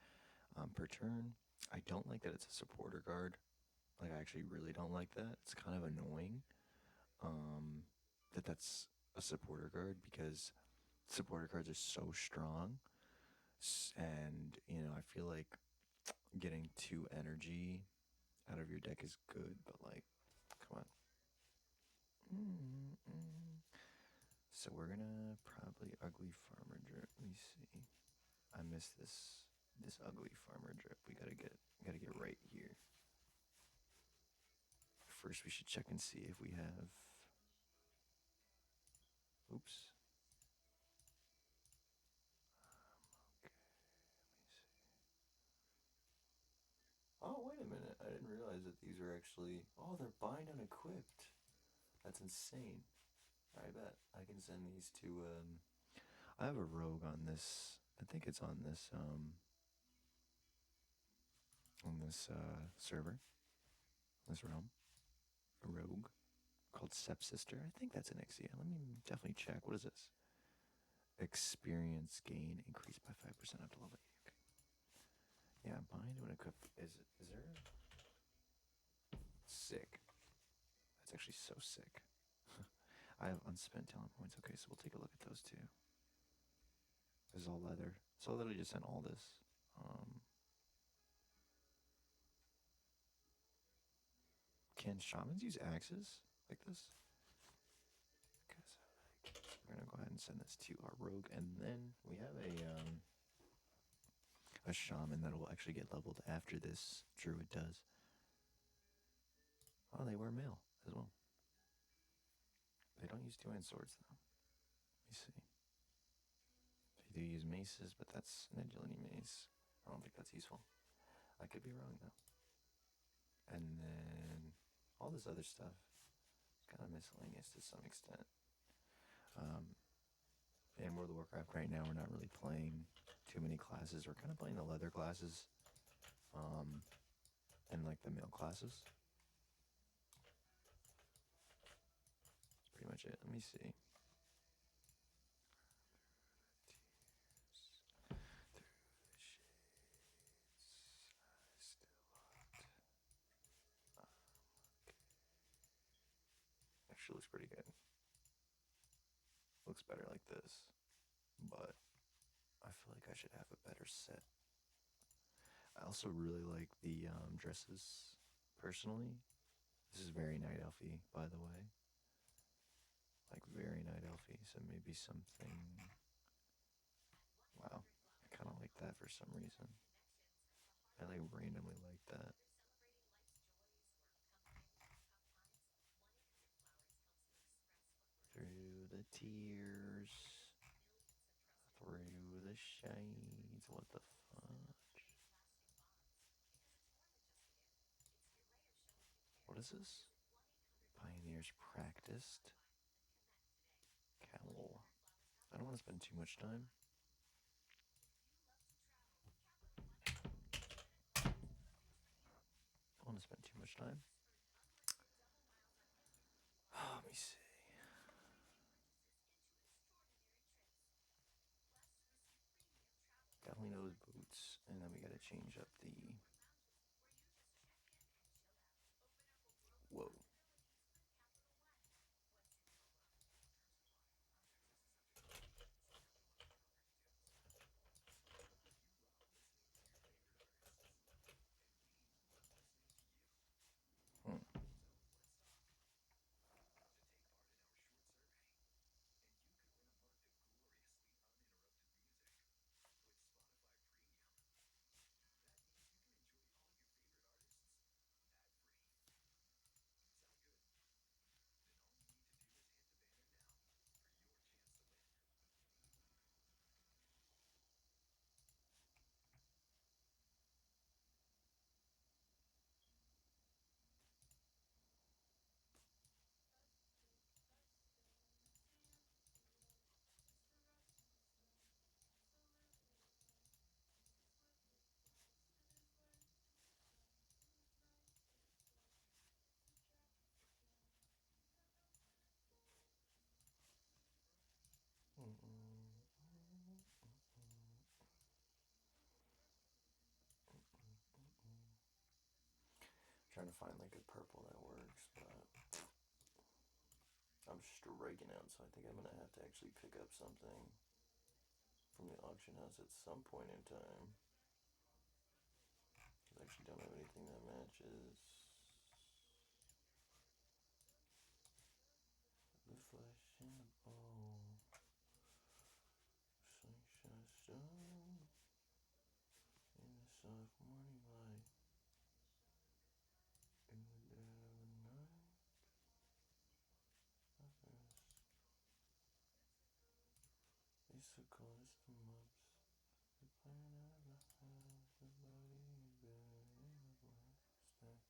S8: per turn. I don't like that it's a supporter card. Like, I actually really don't like that. It's kind of annoying that's a supporter card because supporter cards are so strong. And, I feel like getting 2 energy out of your deck is good, but, like, come on. So we're gonna probably Ugly Farmer Drip. Let me see. I missed this Ugly Farmer Drip. We gotta get right here. First, we should check and see if we have. Oops. Okay. Let me see. Oh, wait a minute. I didn't realize that these are actually. Oh, they're bind unequipped. That's insane. I bet I can send these to. I have a rogue on this. I think it's on this. On this server. This realm. A rogue called Sepsister. I think that's an Ixia. Let me definitely check. What is this? Experience gain increased by 5% up to level 80. Okay. Yeah, bind when equipped. Is there? Sick. That's actually so sick. I have unspent talent points. Okay, so we'll take a look at those two. This is all leather. So I literally just sent all this. Can shamans use axes like this? Okay, so we're gonna go ahead and send this to our rogue, and then we have a shaman that will actually get leveled after this druid does. Oh, they wear mail as well. They don't use two-handed swords though. Let me see. They do use maces, but that's an agility mace. I don't think that's useful. I could be wrong though. And then all this other stuff is kind of miscellaneous to some extent. In World of Warcraft right now, we're not really playing too many classes. We're kind of playing the leather classes, and like the male classes. That's pretty much it. Let me see. Actually looks pretty good. Looks better like this, but I feel like I should have a better set. I also really like the dresses, personally. This is very night elfy, by the way. Like, very night elfy, so maybe something. Wow, I kind of like that for some reason. I like randomly like that. Through the tears, through the shades. What the fudge? What is this? Pioneers practiced. Cowl. I don't want to spend too much time. I don't want to spend too much time. Let me see. Definitely those boots, and then we gotta change up the. Whoa. trying to find like a purple that works, but I'm striking out, so I think I'm gonna have to actually pick up something from the auction house at some point in time. I actually don't have anything that matches the flesh in the bowl. Sunshine stone in the soft morning light. In the dead of the night, they so call us the mobs. The plan of the house, the body buried in the black stack.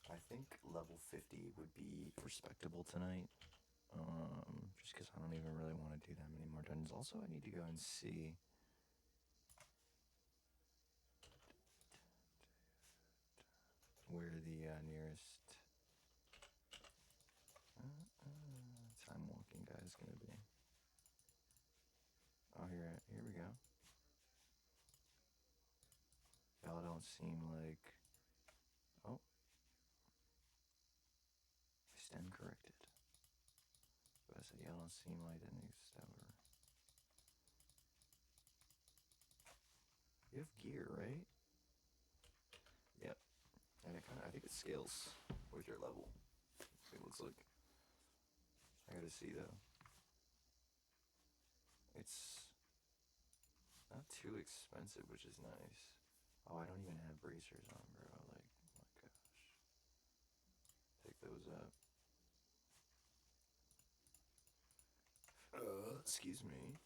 S8: I think level 50 would be respectable tonight. Just because I don't even really want to do that many more dungeons. Also, I need to go and see where the nearest time walking guy is going to be. Oh, here we go. Y'all don't seem like... Oh. I stand corrected. But I said y'all don't seem like the niggas that were... You have gear, right? Yep. And I think it scales with your level. It looks like. I gotta see though. It's not too expensive, which is nice. Oh, I don't even have bracers on, bro. Like, my gosh. Pick those up. Excuse me.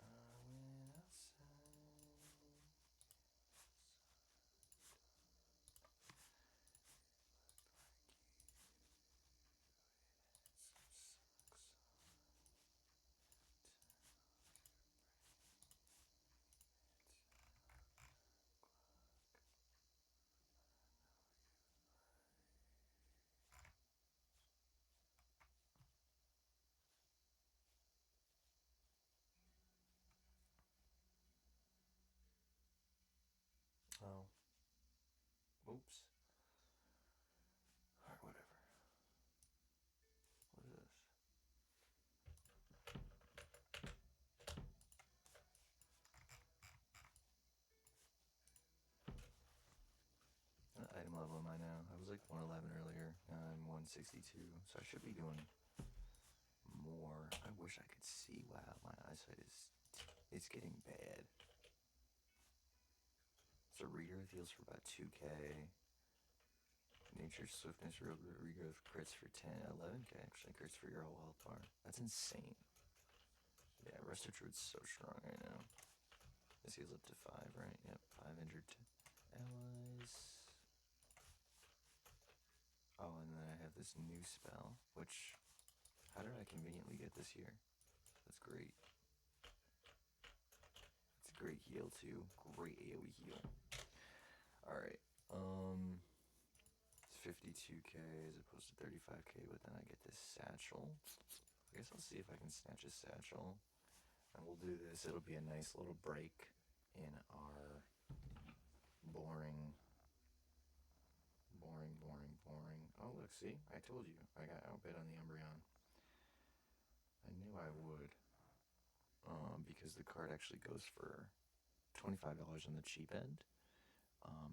S8: I went outside. Oh. Oops. Alright, whatever. What is this? level am I now? I was like 111 earlier. Now I'm 162. So I should be doing more. I wish I could see. Wow, my eyesight is... It's getting bad. So regrowth heals for about 2k. Nature swiftness regrowth crits for 10, 11k actually crits for your whole health bar. That's insane. Yeah, Rest of Druid's so strong right now. This heals up to 5, right? Yep, 5 injured allies. Oh, and then I have this new spell, which, how did I conveniently get this here? That's great. It's a great heal too. Great AoE heal. Alright, it's 52k as opposed to 35k, but then I get this satchel. I guess I'll see if I can snatch a satchel. And we'll do this. It'll be a nice little break in our boring. Oh, look, see? I told you. I got outbid on the Umbreon. I knew I would. Because the card actually goes for $25 on the cheap end.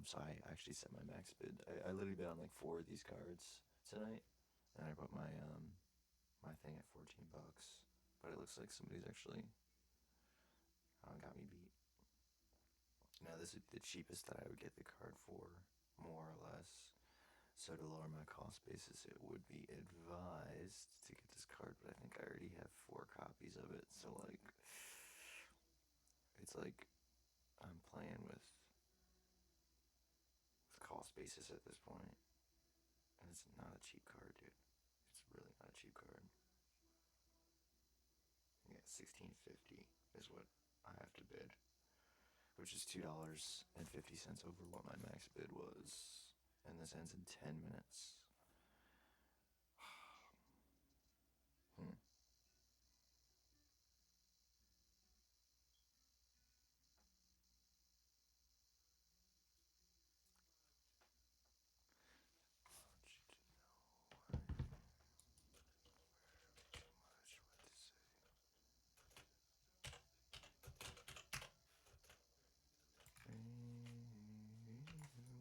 S8: So I actually set my max bid. I literally bid on like 4 of these cards tonight. And I put my my thing at 14 bucks. But it looks like somebody's actually got me beat. Now this is the cheapest that I would get the card for, more or less. So to lower my cost basis, it would be advised to get this card, but I think I already have 4 copies of it. So like, it's like I'm playing with cost basis at this point, and it's not a cheap card, dude. It's really not a cheap card. Yeah, $16.50 is what I have to bid, which is $2.50 over what my max bid was. And this ends in 10 minutes.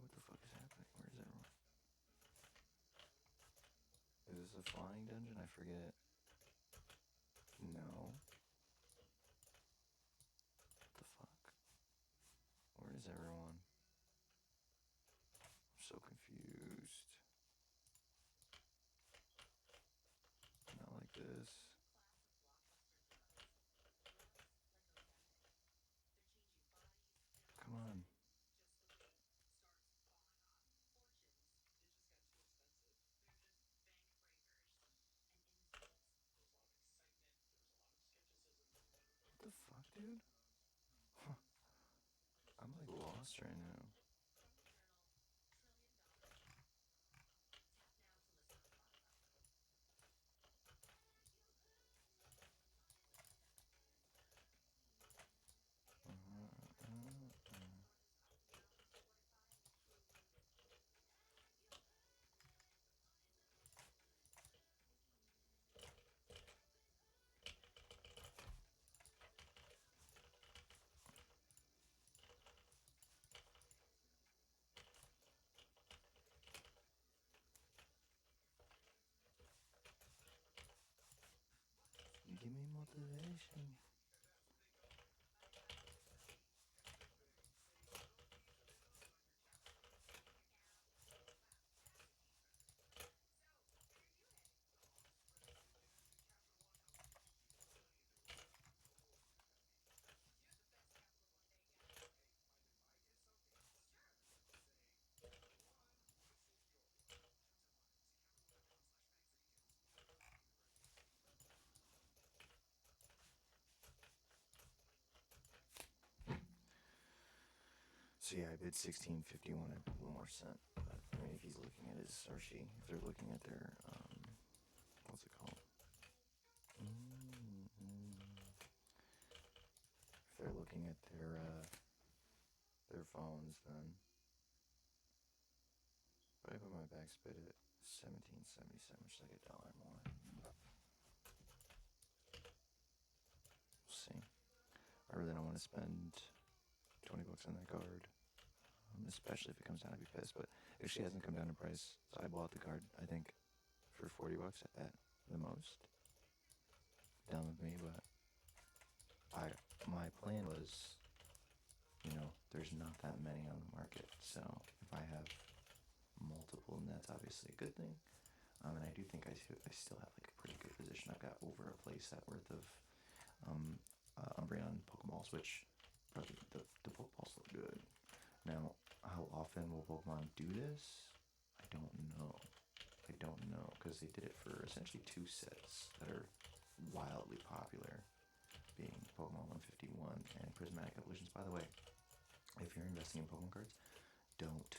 S8: What the fuck is happening? Where is everyone? Is this a flying dungeon? I forget. No. What the fuck? Where is everyone? I'm so confused. Not like this. Come on. What the fuck, dude? Huh. I'm like lost right now. Give me motivation. So yeah, I bid 16.51 at 1 more cent. But I mean, if he's looking at his, or she, if they're looking at their, what's it called? If they're looking at their phones, then. But I put my back bid at 17.77, which is like $1 more. We'll see. I really don't want to spend 20 bucks on that card. especially if it comes down, I'd be pissed. But if she hasn't come down in price, so I bought the card, I think, for 40 bucks at the most. Done with me, but my plan was, there's not that many on the market, so if I have multiple, and that's obviously a good thing. And I do think I still have like a pretty good position. I've got over a playset worth of Umbreon Pokeballs, which probably the Pokeballs look good. Now, how often will Pokemon do this? I don't know. Because they did it for essentially 2 sets that are wildly popular, being Pokemon 151 and Prismatic Evolutions. By the way, if you're investing in Pokemon cards, don't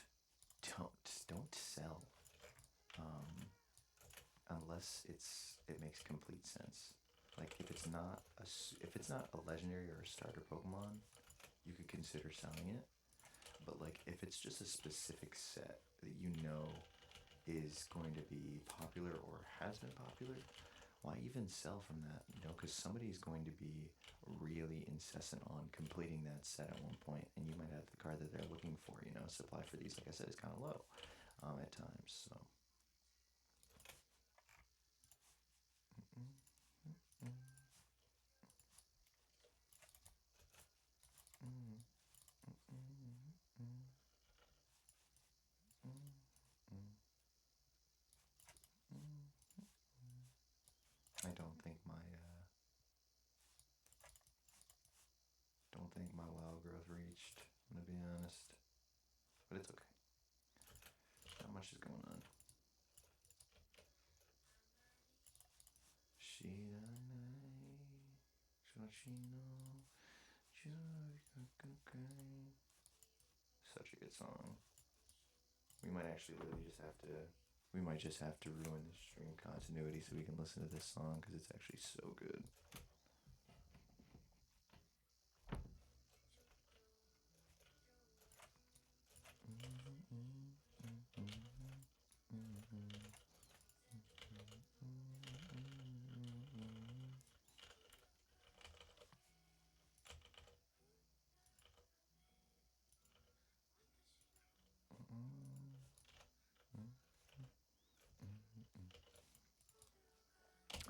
S8: sell, unless it makes complete sense. Like if it's not a legendary or a starter Pokemon, you could consider selling it. But like if it's just a specific set that is going to be popular or has been popular, why even sell from that? Because somebody's going to be really incessant on completing that set at one point, and you might have the card that they're looking for. Supply for these, like I said, is kind of low at times. So. I don't think my wild growth reached, I'm gonna be honest. But it's okay. Not much is going on. Such a good song. We might just have to ruin the stream continuity so we can listen to this song, because it's actually so good.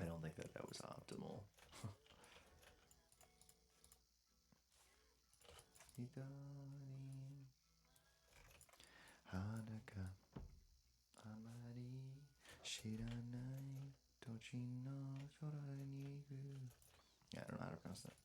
S8: I don't think that was optimal. Yeah, I don't know how to pronounce that.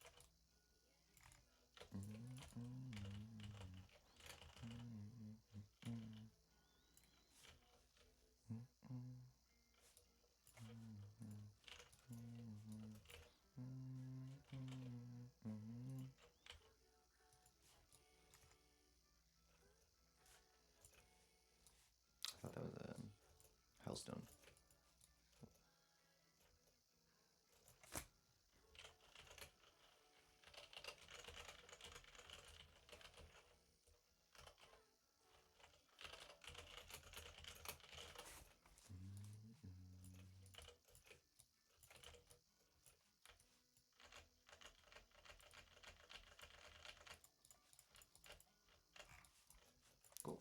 S8: I thought that was a Hellstone. Cool.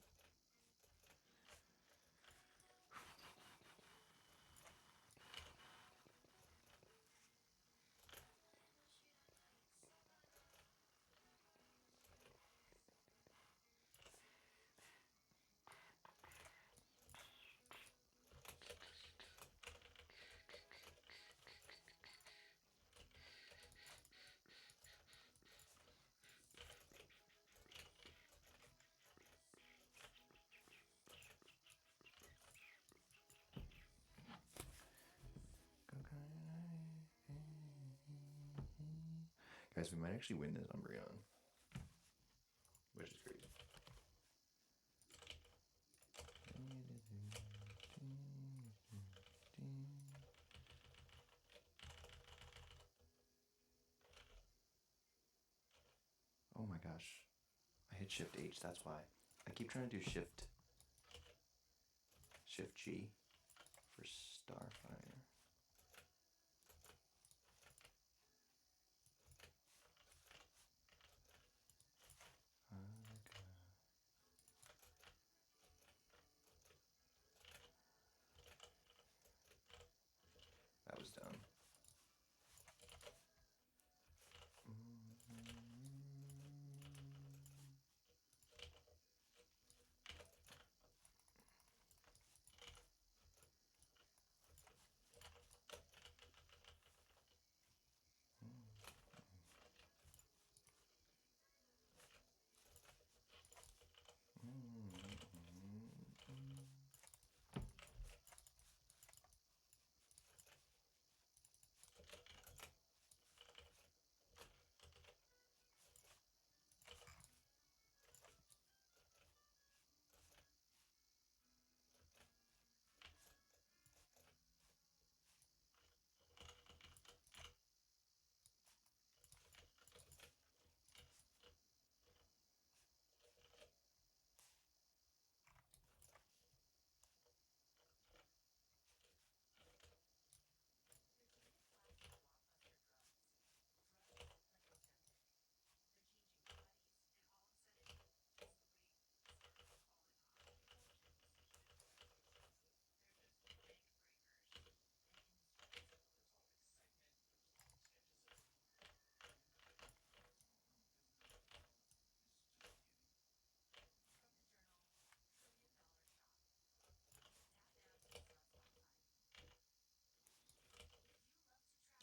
S8: Guys, we might actually win this Umbreon, which is crazy. Oh my gosh. I hit Shift H, that's why. I keep trying to do Shift G for Starfire. that was done.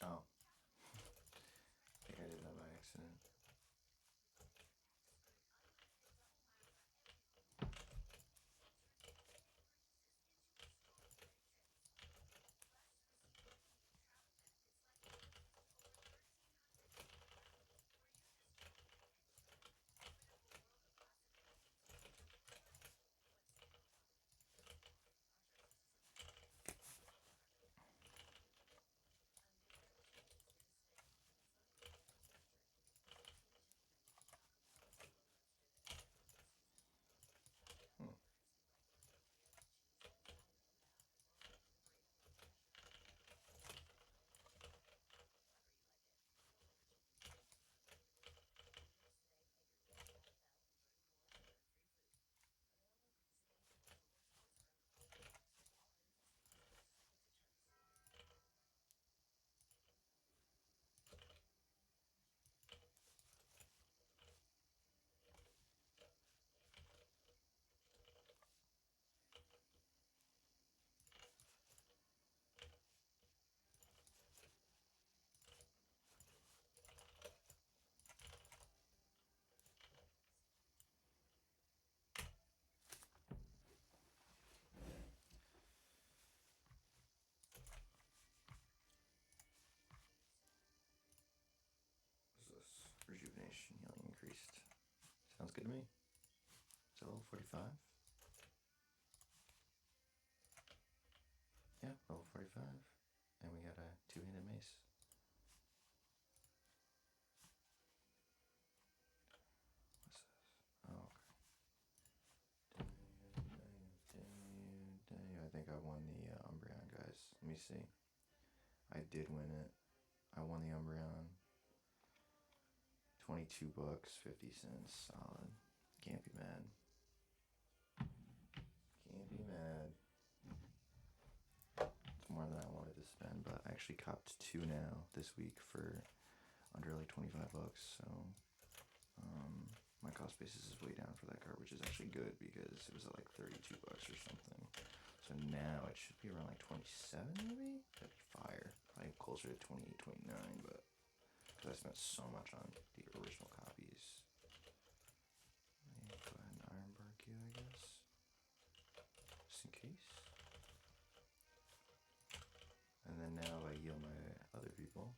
S8: Oh. I think I did that by accident. Rejuvenation healing increased. Sounds good to me. So level 45. Yeah, level 45. And we got a two-handed mace. What's this? Oh, okay. I think I won the Umbreon, guys. Let me see. I did win it. I won the Umbreon. $22, 50 cents, solid. Can't be mad. Can't be mad. It's more than I wanted to spend, but I actually copped two now this week for under like $25. So my cost basis is way down for that card, which is actually good because it was at like $32 or something. So now it should be around like 27 maybe? That'd be fire. Probably closer to 28, 29, but because I spent so much on the original copies. Go ahead and Ironbark you, I guess. Just in case. And then now if I heal my other people,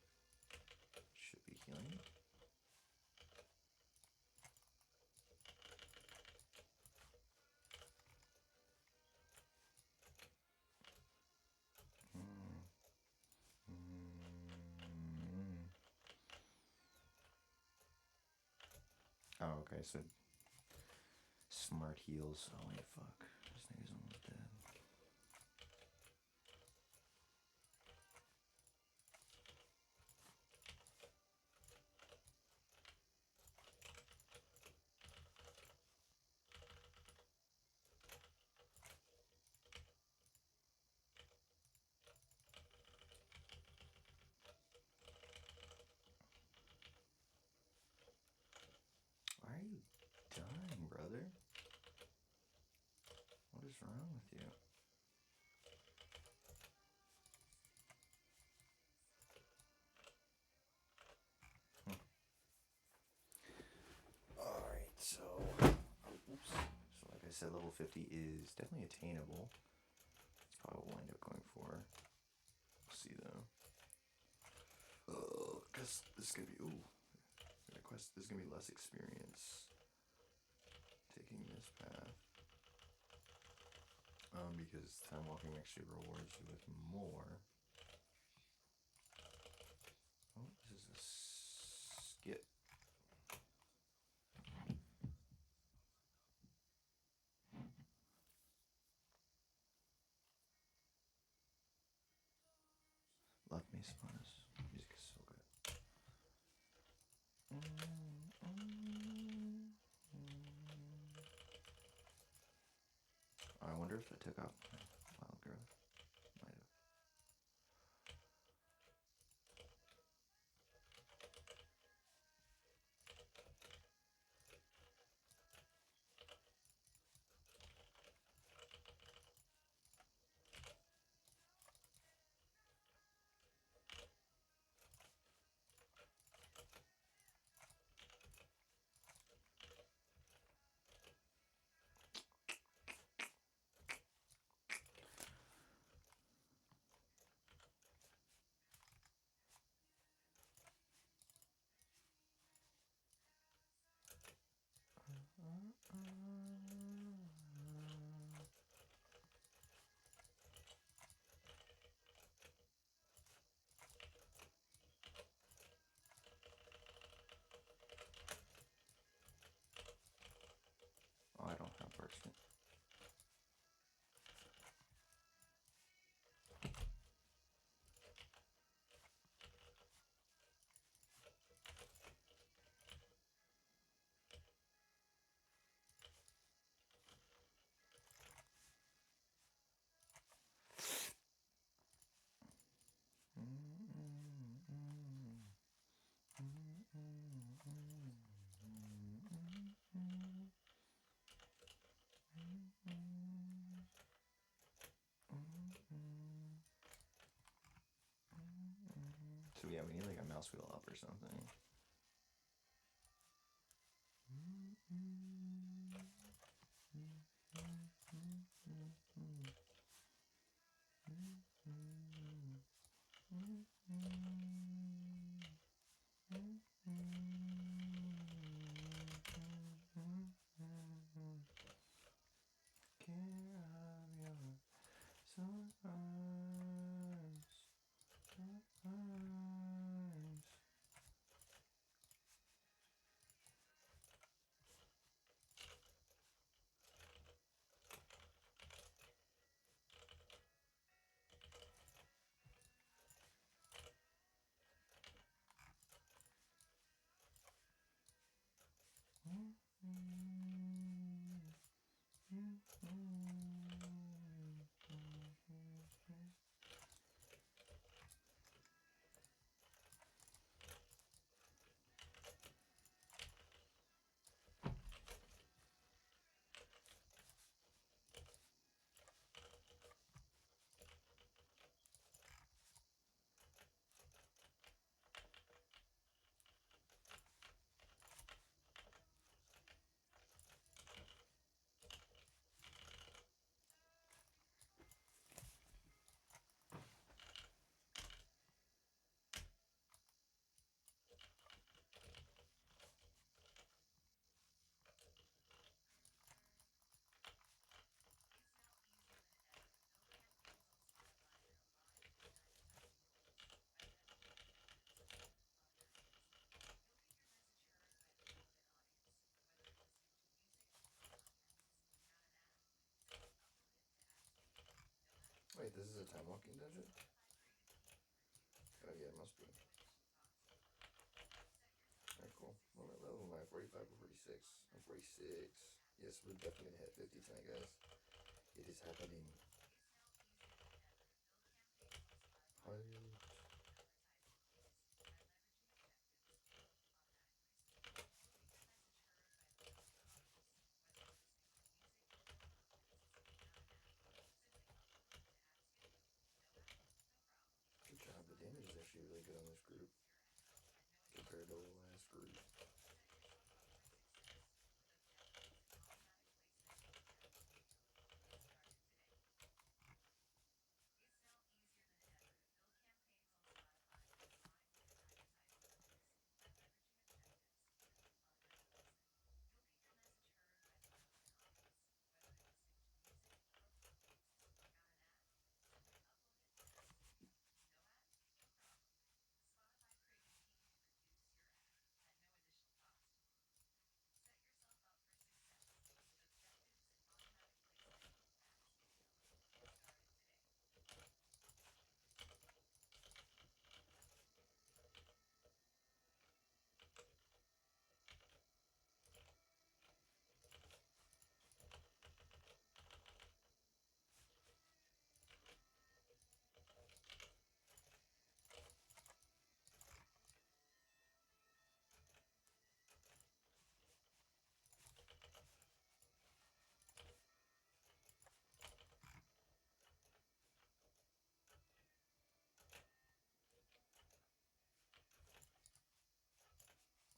S8: it should be healing. Oh, okay, so smart heals. Oh wait, fuck. This nigga's almost dead. is wrong with you? Alright, so oops. So like I said, level 50 is definitely attainable. That's probably what we'll end up going for. We'll see though. Because this is gonna be this is gonna be less experience taking this path. Because time walking actually rewards you with more. Oh, this is a skip. Love me Spurs. Music is so good. I wonder if I took out my wild growth. Might have. Oh, I don't have parchment. So yeah, we need like a mouse wheel up or something. Wait, this is a time walking dungeon? Oh yeah, it must be. Alright, cool. Well, at level am I? 45 or 46? I'm 46. Yes, we're definitely gonna hit 50 tonight, guys. It is happening. actually really good on this group compared to the last group.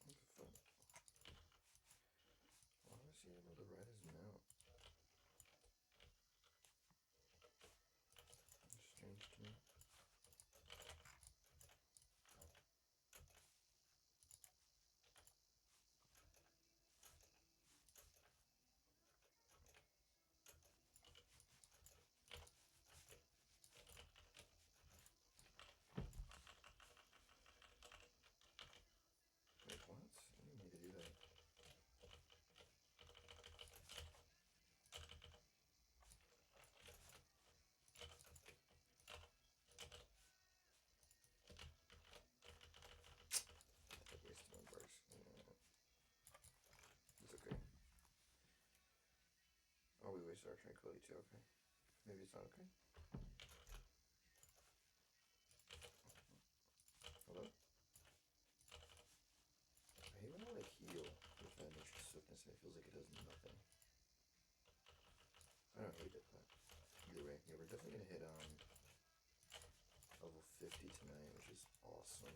S8: What the fuck? Why was he able to ride his mount? That's strange to me. Wait, what? I didn't need to do that. I wasted my bars. It's okay. Oh, we wasted our tranquility too, okay. Maybe it's not okay. Hello? I hate when I like heal with that nature sickness and it feels like it does nothing. I don't hate it, but either way, yeah, we're definitely gonna hit level 50 tonight, which is awesome,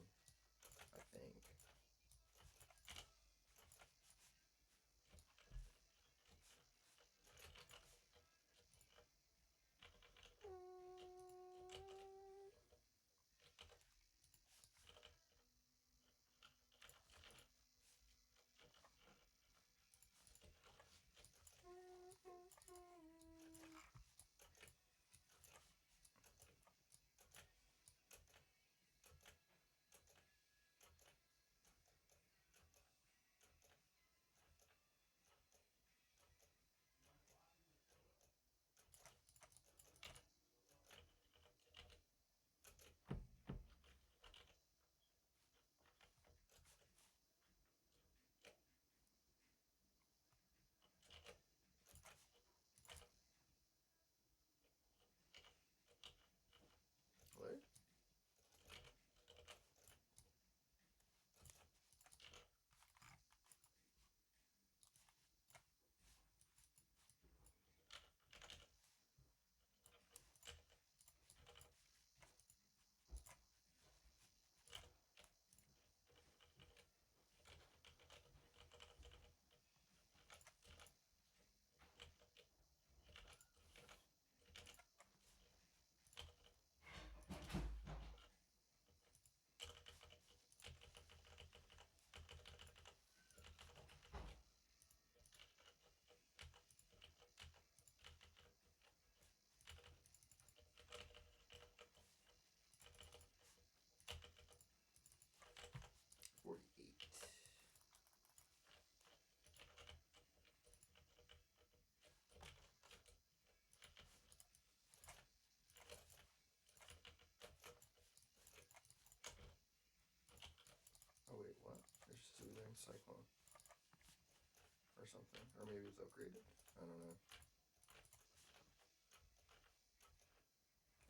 S8: I think. What? Oh wait, what? There's Soothing Cyclone. Or something. Or maybe it's upgraded. I don't know.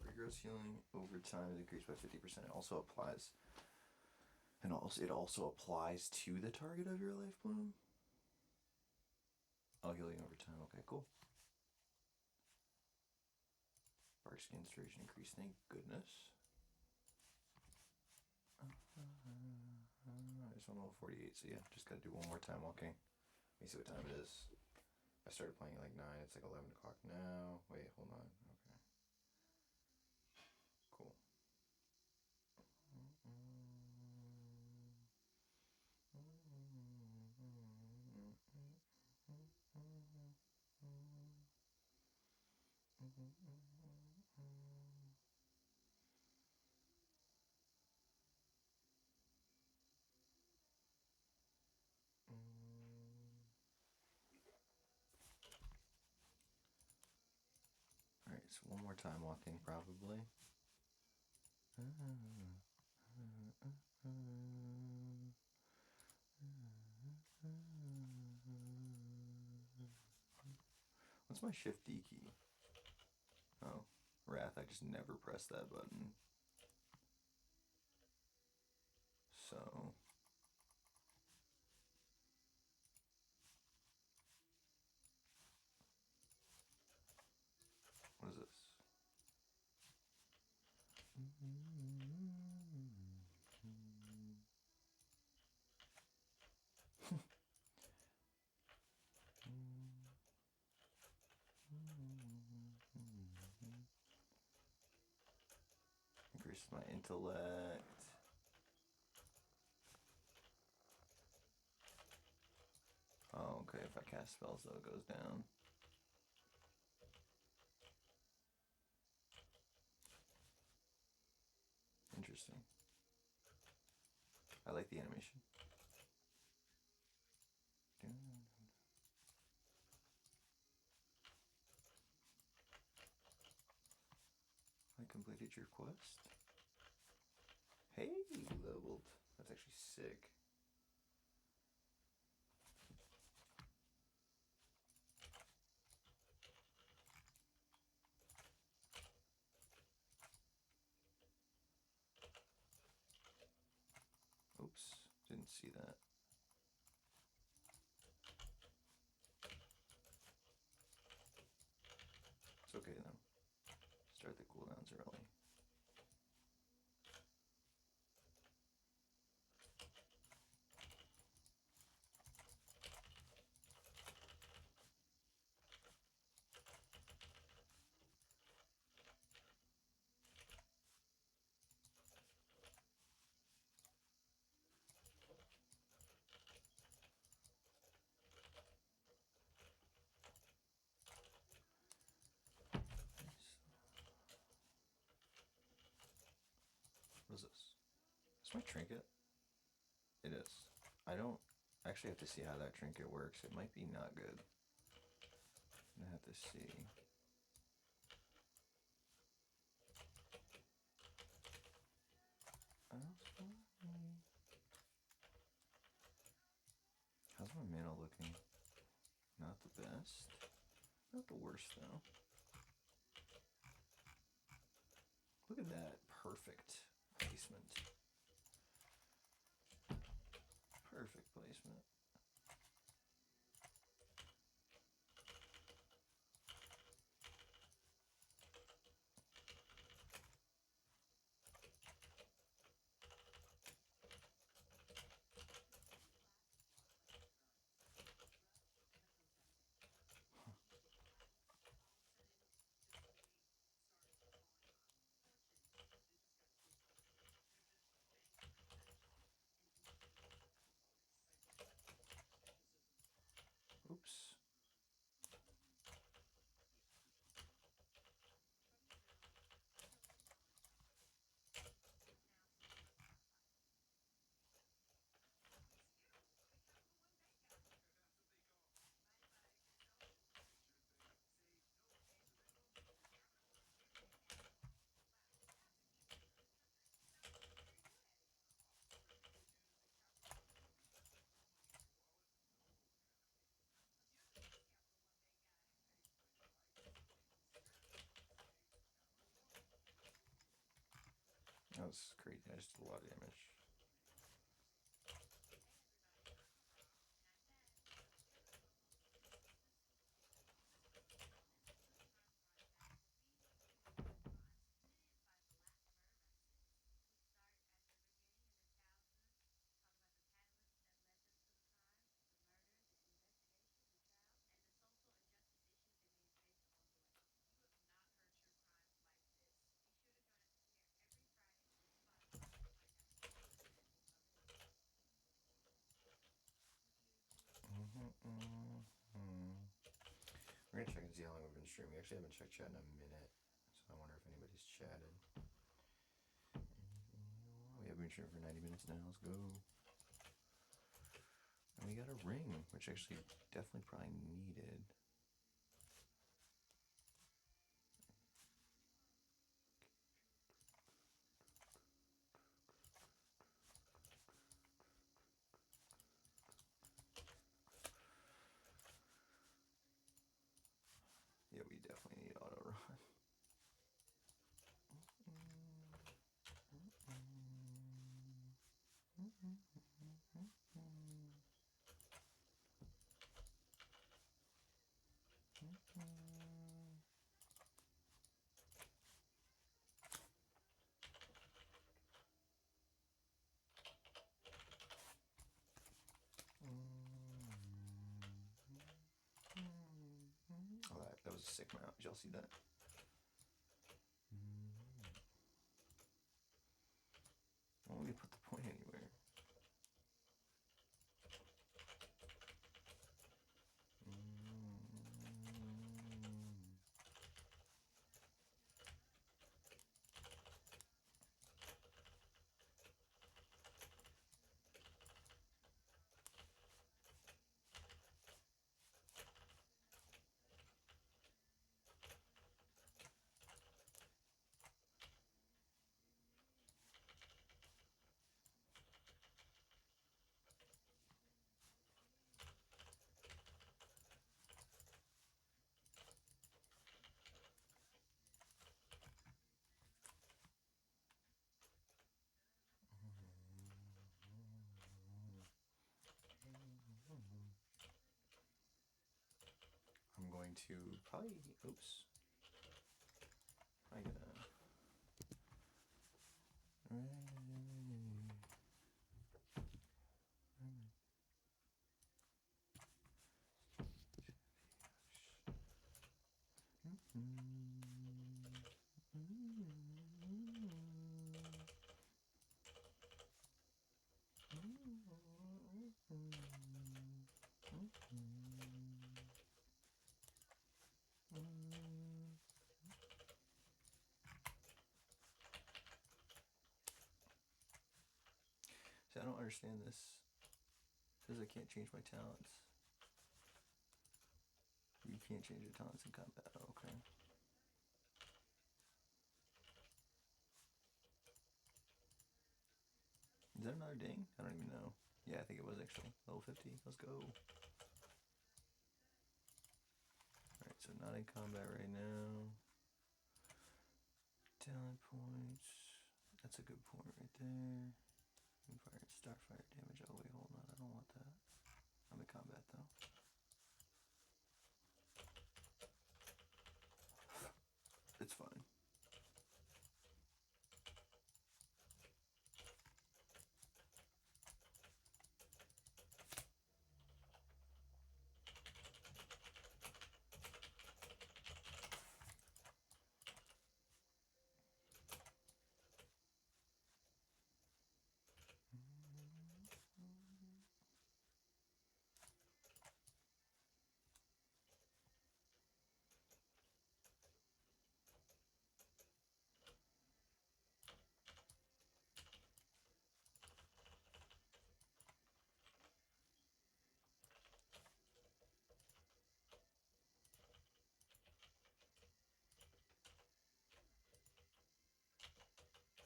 S8: Regrows healing over time is increased by 50%. It also applies. And also, it also applies to the target of your life bloom. Oh, healing over time. Okay, cool. Bark skin's duration increased. Thank goodness. this one level 48, so yeah, just gotta do one more time walking. Let me see what time it is. I started playing like 9, it's like 11 o'clock now. Wait, hold on. Okay. Cool. Alright, so one more time walking probably. What's my shift D key? Oh, Wrath, I just never press that button. So what is this? Increases my intellect. Oh, okay, if I cast spells though, it goes down. Interesting. I like the animation. I completed your quest. Hey, you leveled. That's actually sick. Oops, didn't see that. It's okay though. Start the cooldowns early. What is this? Is my trinket? It is. I don't actually have to see how that trinket works. It might be not good. I have to see. How's my mana looking? Not the best. Not the worst though. Look at that. Perfect placement. Perfect placement. Oops. That was crazy. I just did a lot of damage. to see how long we've been streaming. We actually haven't checked chat in a minute, so I wonder if anybody's chatted. We have been streaming for 90 minutes now. Let's go. And we got a ring, which actually definitely probably needed. Yeah, we definitely need auto run. Oh, that was a sick mount. Did y'all see that? Why don't we put the point anywhere? I'm going to probably, oops. I gotta. See, I don't understand this. It says I can't change my talents. You can't change your talents in combat. Oh, okay. Is that another ding? I don't even know. Yeah, I think it was actually. Level 50. Let's go. Alright, so not in combat right now. Talent points. That's a good point right there. Fire and starfire damage. Oh wait, hold on. I don't want that. I'm in combat though. It's fine.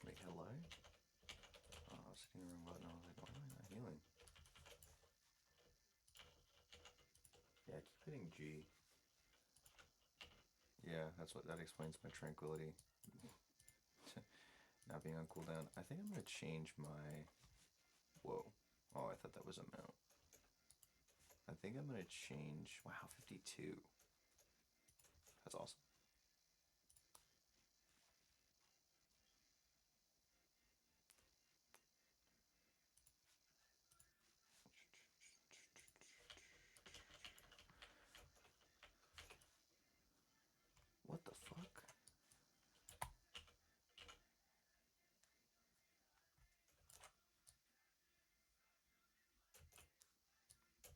S8: Wait, hello? Oh, I was hitting the wrong button. I was like, why am I not healing? Yeah, I keep hitting G. Yeah, that explains my tranquility. Not being on cooldown. I think I'm gonna change my... Whoa. Oh, I thought that was a mount. I think I'm gonna change... Wow, 52. That's awesome. What the fuck?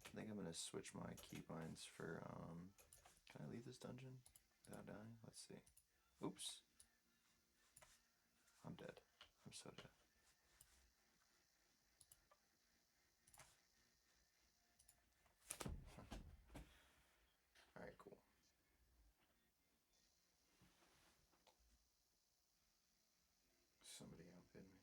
S8: I think I'm gonna switch my keybinds for Can I leave this dungeon without dying? Let's see. Oops. I'm dead. I'm so dead. Alright, cool. Somebody outbid me.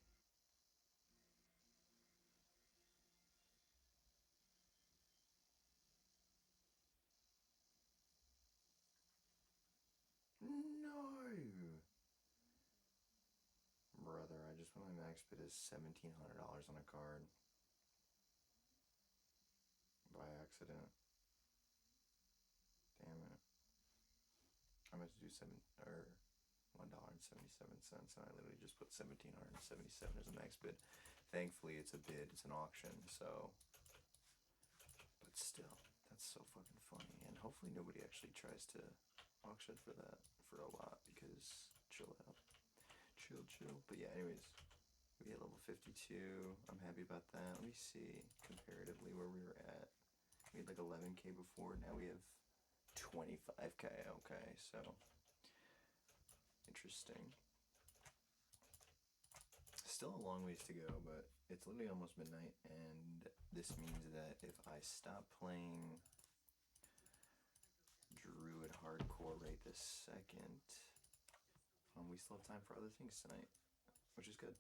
S8: No! Brother, I just put my max bid is $1,700 on a card. By accident. Damn it. I meant to do $1.77, and I literally just put $1,777 as a max bid. Thankfully, it's a bid, it's an auction, so. But still, that's so fucking funny. And hopefully, nobody actually tries to auction for that for a lot, because chill out. Chill. But yeah, anyways, we hit level 52. I'm happy about that. Let me see comparatively where we were at. We had like 11k before, now we have 25k. Okay, so interesting. Still a long ways to go, but it's literally almost midnight, and this means that if I stop playing Druid hardcore right this second, we still have time for other things tonight, which is good.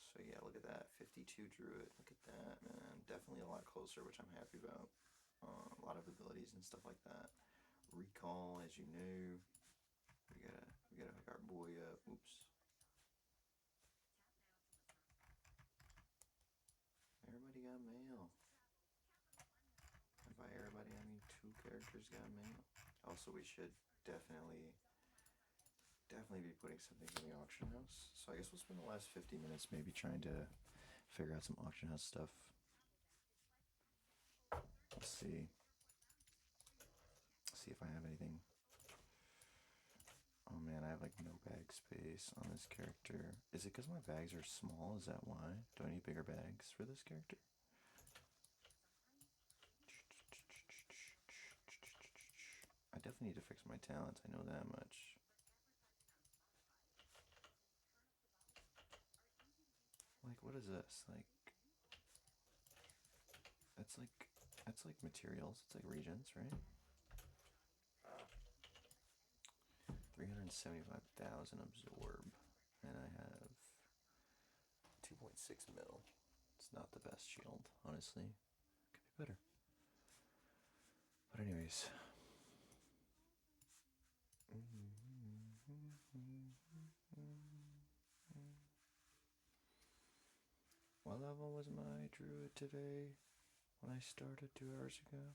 S8: So yeah, look at that, 52 Druid, look at that, man. Definitely a lot closer, which I'm happy about. A lot of abilities and stuff like that. Recall, as you know. We gotta hook our boy up. Oops. Everybody got mail. And by everybody, I mean 2 characters got mail. Also, we should definitely be putting something in the auction house. So I guess we'll spend the last 50 minutes maybe trying to figure out some auction house stuff. Let's see. See if I have anything. Oh man, I have like no bag space on this character. Is it because my bags are small? Is that why? Do I need bigger bags for this character? I definitely need to fix my talents, I know that much. Like, what is this? Like, that's like materials. It's like regions, right? 375,000 absorb, and I have 2.6 mil. It's not the best shield, honestly. Could be better. But anyways. What level was my druid today when I started 2 hours ago?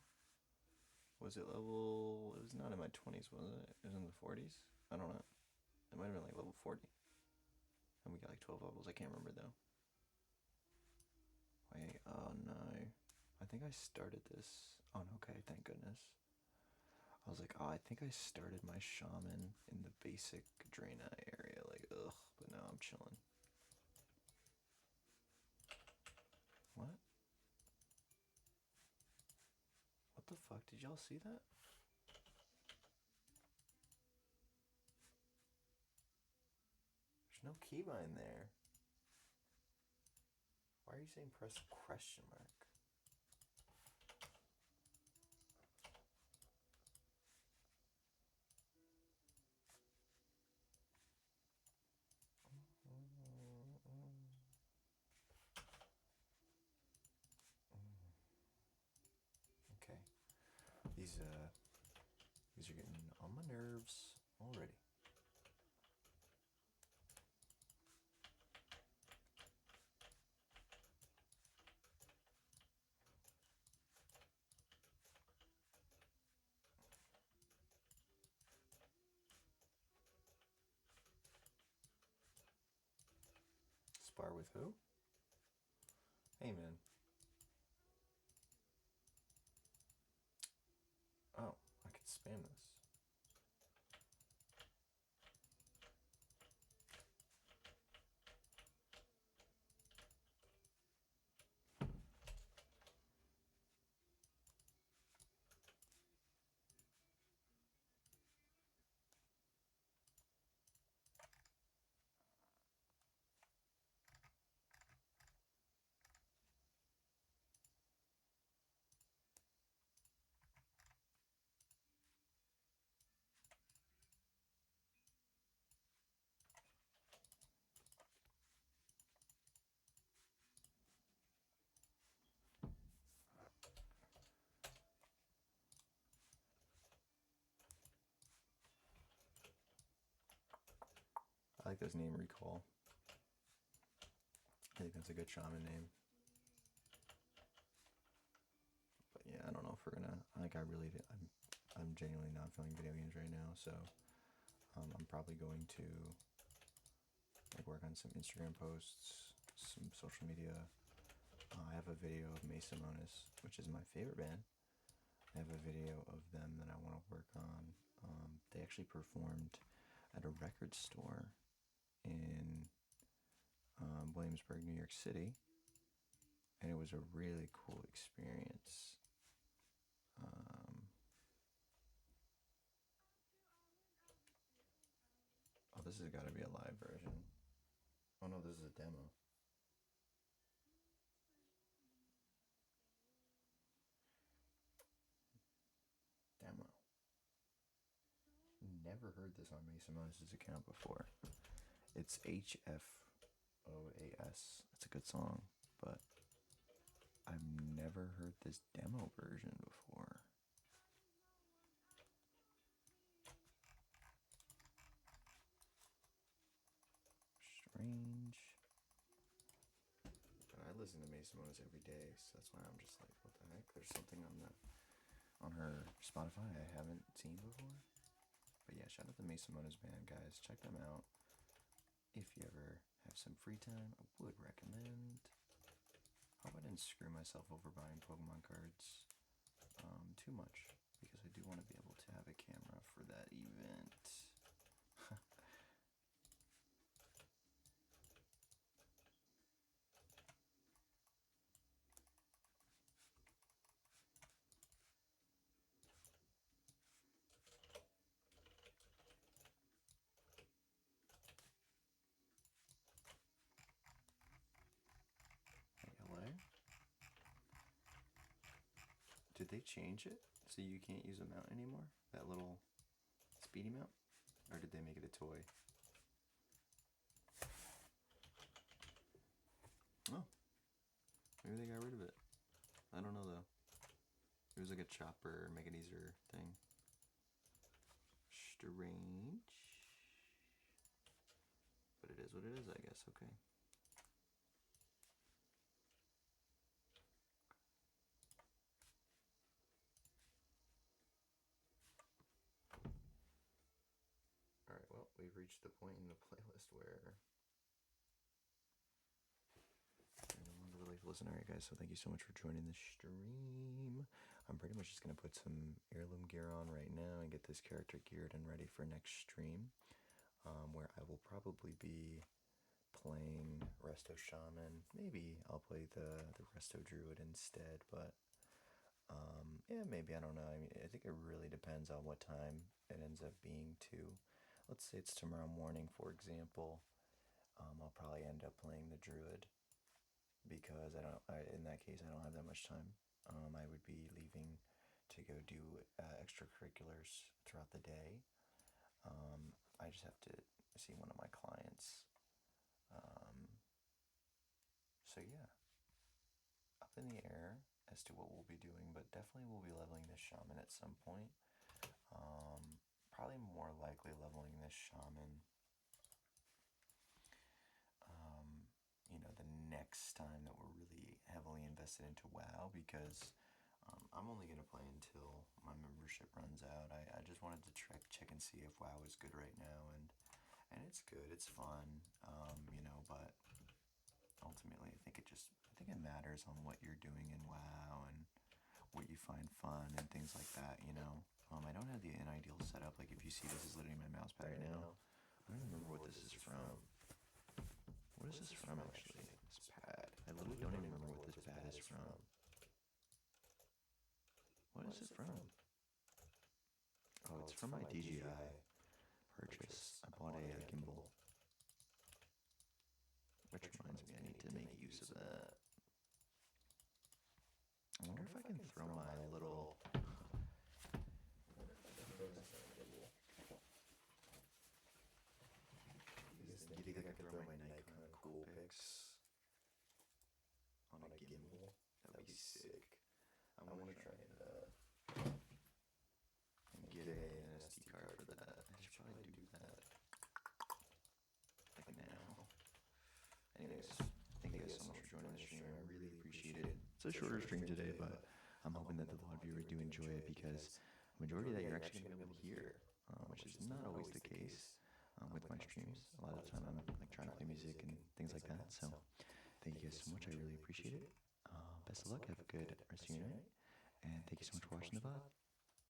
S8: Was it level... It was not in my 20s, was it? It was in the 40s? I don't know. It might have been like level 40. And we got like 12 levels. I can't remember though. Wait, oh no. I think I started this... Oh no, okay, thank goodness. I was like, oh, I think I started my shaman in the basic Draena area. Like, ugh, but now I'm chilling. What? What the fuck? Did y'all see that? There's no keybind there. Why are you saying press question mark? Okay. These are getting on my nerves already. Spar with who? Hey, man. Oh, I could spam this. like this name, Recall. I think that's a good shaman name. But yeah, I don't know if we're gonna. I'm genuinely not feeling video games right now, so I'm probably going to like work on some Instagram posts, some social media. I have a video of Mesa Monis, which is my favorite band. I have a video of them that I want to work on. They actually performed at a record store in Williamsburg, New York City, and it was a really cool experience. Oh, this has got to be a live version. Oh no, this is a demo. Demo. Never heard this on Mason Moses' account before. It's HFOAS. It's a good song, but I've never heard this demo version before. Strange. But I listen to Mason Moses every day, so that's why I'm just like, what the heck? There's something on her Spotify I haven't seen before. But yeah, shout out to Mason Moses band, guys. Check them out. If you ever have some free time, I would recommend. Hope I didn't screw myself over buying Pokemon cards too much, because I do want to be able to have a camera for that event. Hey, LA? Did they change it so you can't use a mount anymore? That little speedy mount? Or did they make it a toy? Oh. Maybe they got rid of it. I don't know though. It was like a chopper, make it easier thing. Strange. But it is what it is, I guess. Okay. Alright, well, we've reached the point in the playlist where I no longer really listen. Alright, guys, so thank you so much for joining the stream. I'm pretty much just going to put some heirloom gear on right now and get this character geared and ready for next stream, where I will probably be playing Resto Shaman. Maybe I'll play the Resto Druid instead, but yeah, maybe, I don't know. I mean, I think it really depends on what time it ends up being too. Let's say it's tomorrow morning, for example. I'll probably end up playing the Druid, because in that case, I don't have that much time. I would be leaving to go do extracurriculars throughout the day. I just have to see one of my clients. So yeah, up in the air as to what we'll be doing, but definitely we'll be leveling this shaman at some point. Probably more likely leveling this shaman the next time that we're really heavily invested into WoW, because I'm only going to play until my membership runs out. I just wanted to check and see if WoW is good right now, and it's good, it's fun, but ultimately I think it matters on what you're doing in WoW and what you find fun and things like that, I don't have the ideal setup. Like, if you see, this is literally my mouse pad right now. I don't remember what this is from. What is this from, actually? This pad. I literally don't even remember what this pad is from. What is it from? Oh, it's from my DJI purchase. I bought a gimbal. Which reminds me, I need to make use of that. I wonder if I can throw my little... You think I could throw my Nikon Coolpix on a gimbal? That would be sick. I want to try and get an SD card for that. I should probably do that. it's a shorter stream today, but I'm hoping that the VOD viewers do enjoy it because majority of that you're actually going to be able to hear, which is not always the case with my streams. A lot of the time I'm like trying to play music and things like that. So thank you guys so much. I really appreciate it. Best of luck. Have a good rest of your night. And thank you so much for watching the VOD.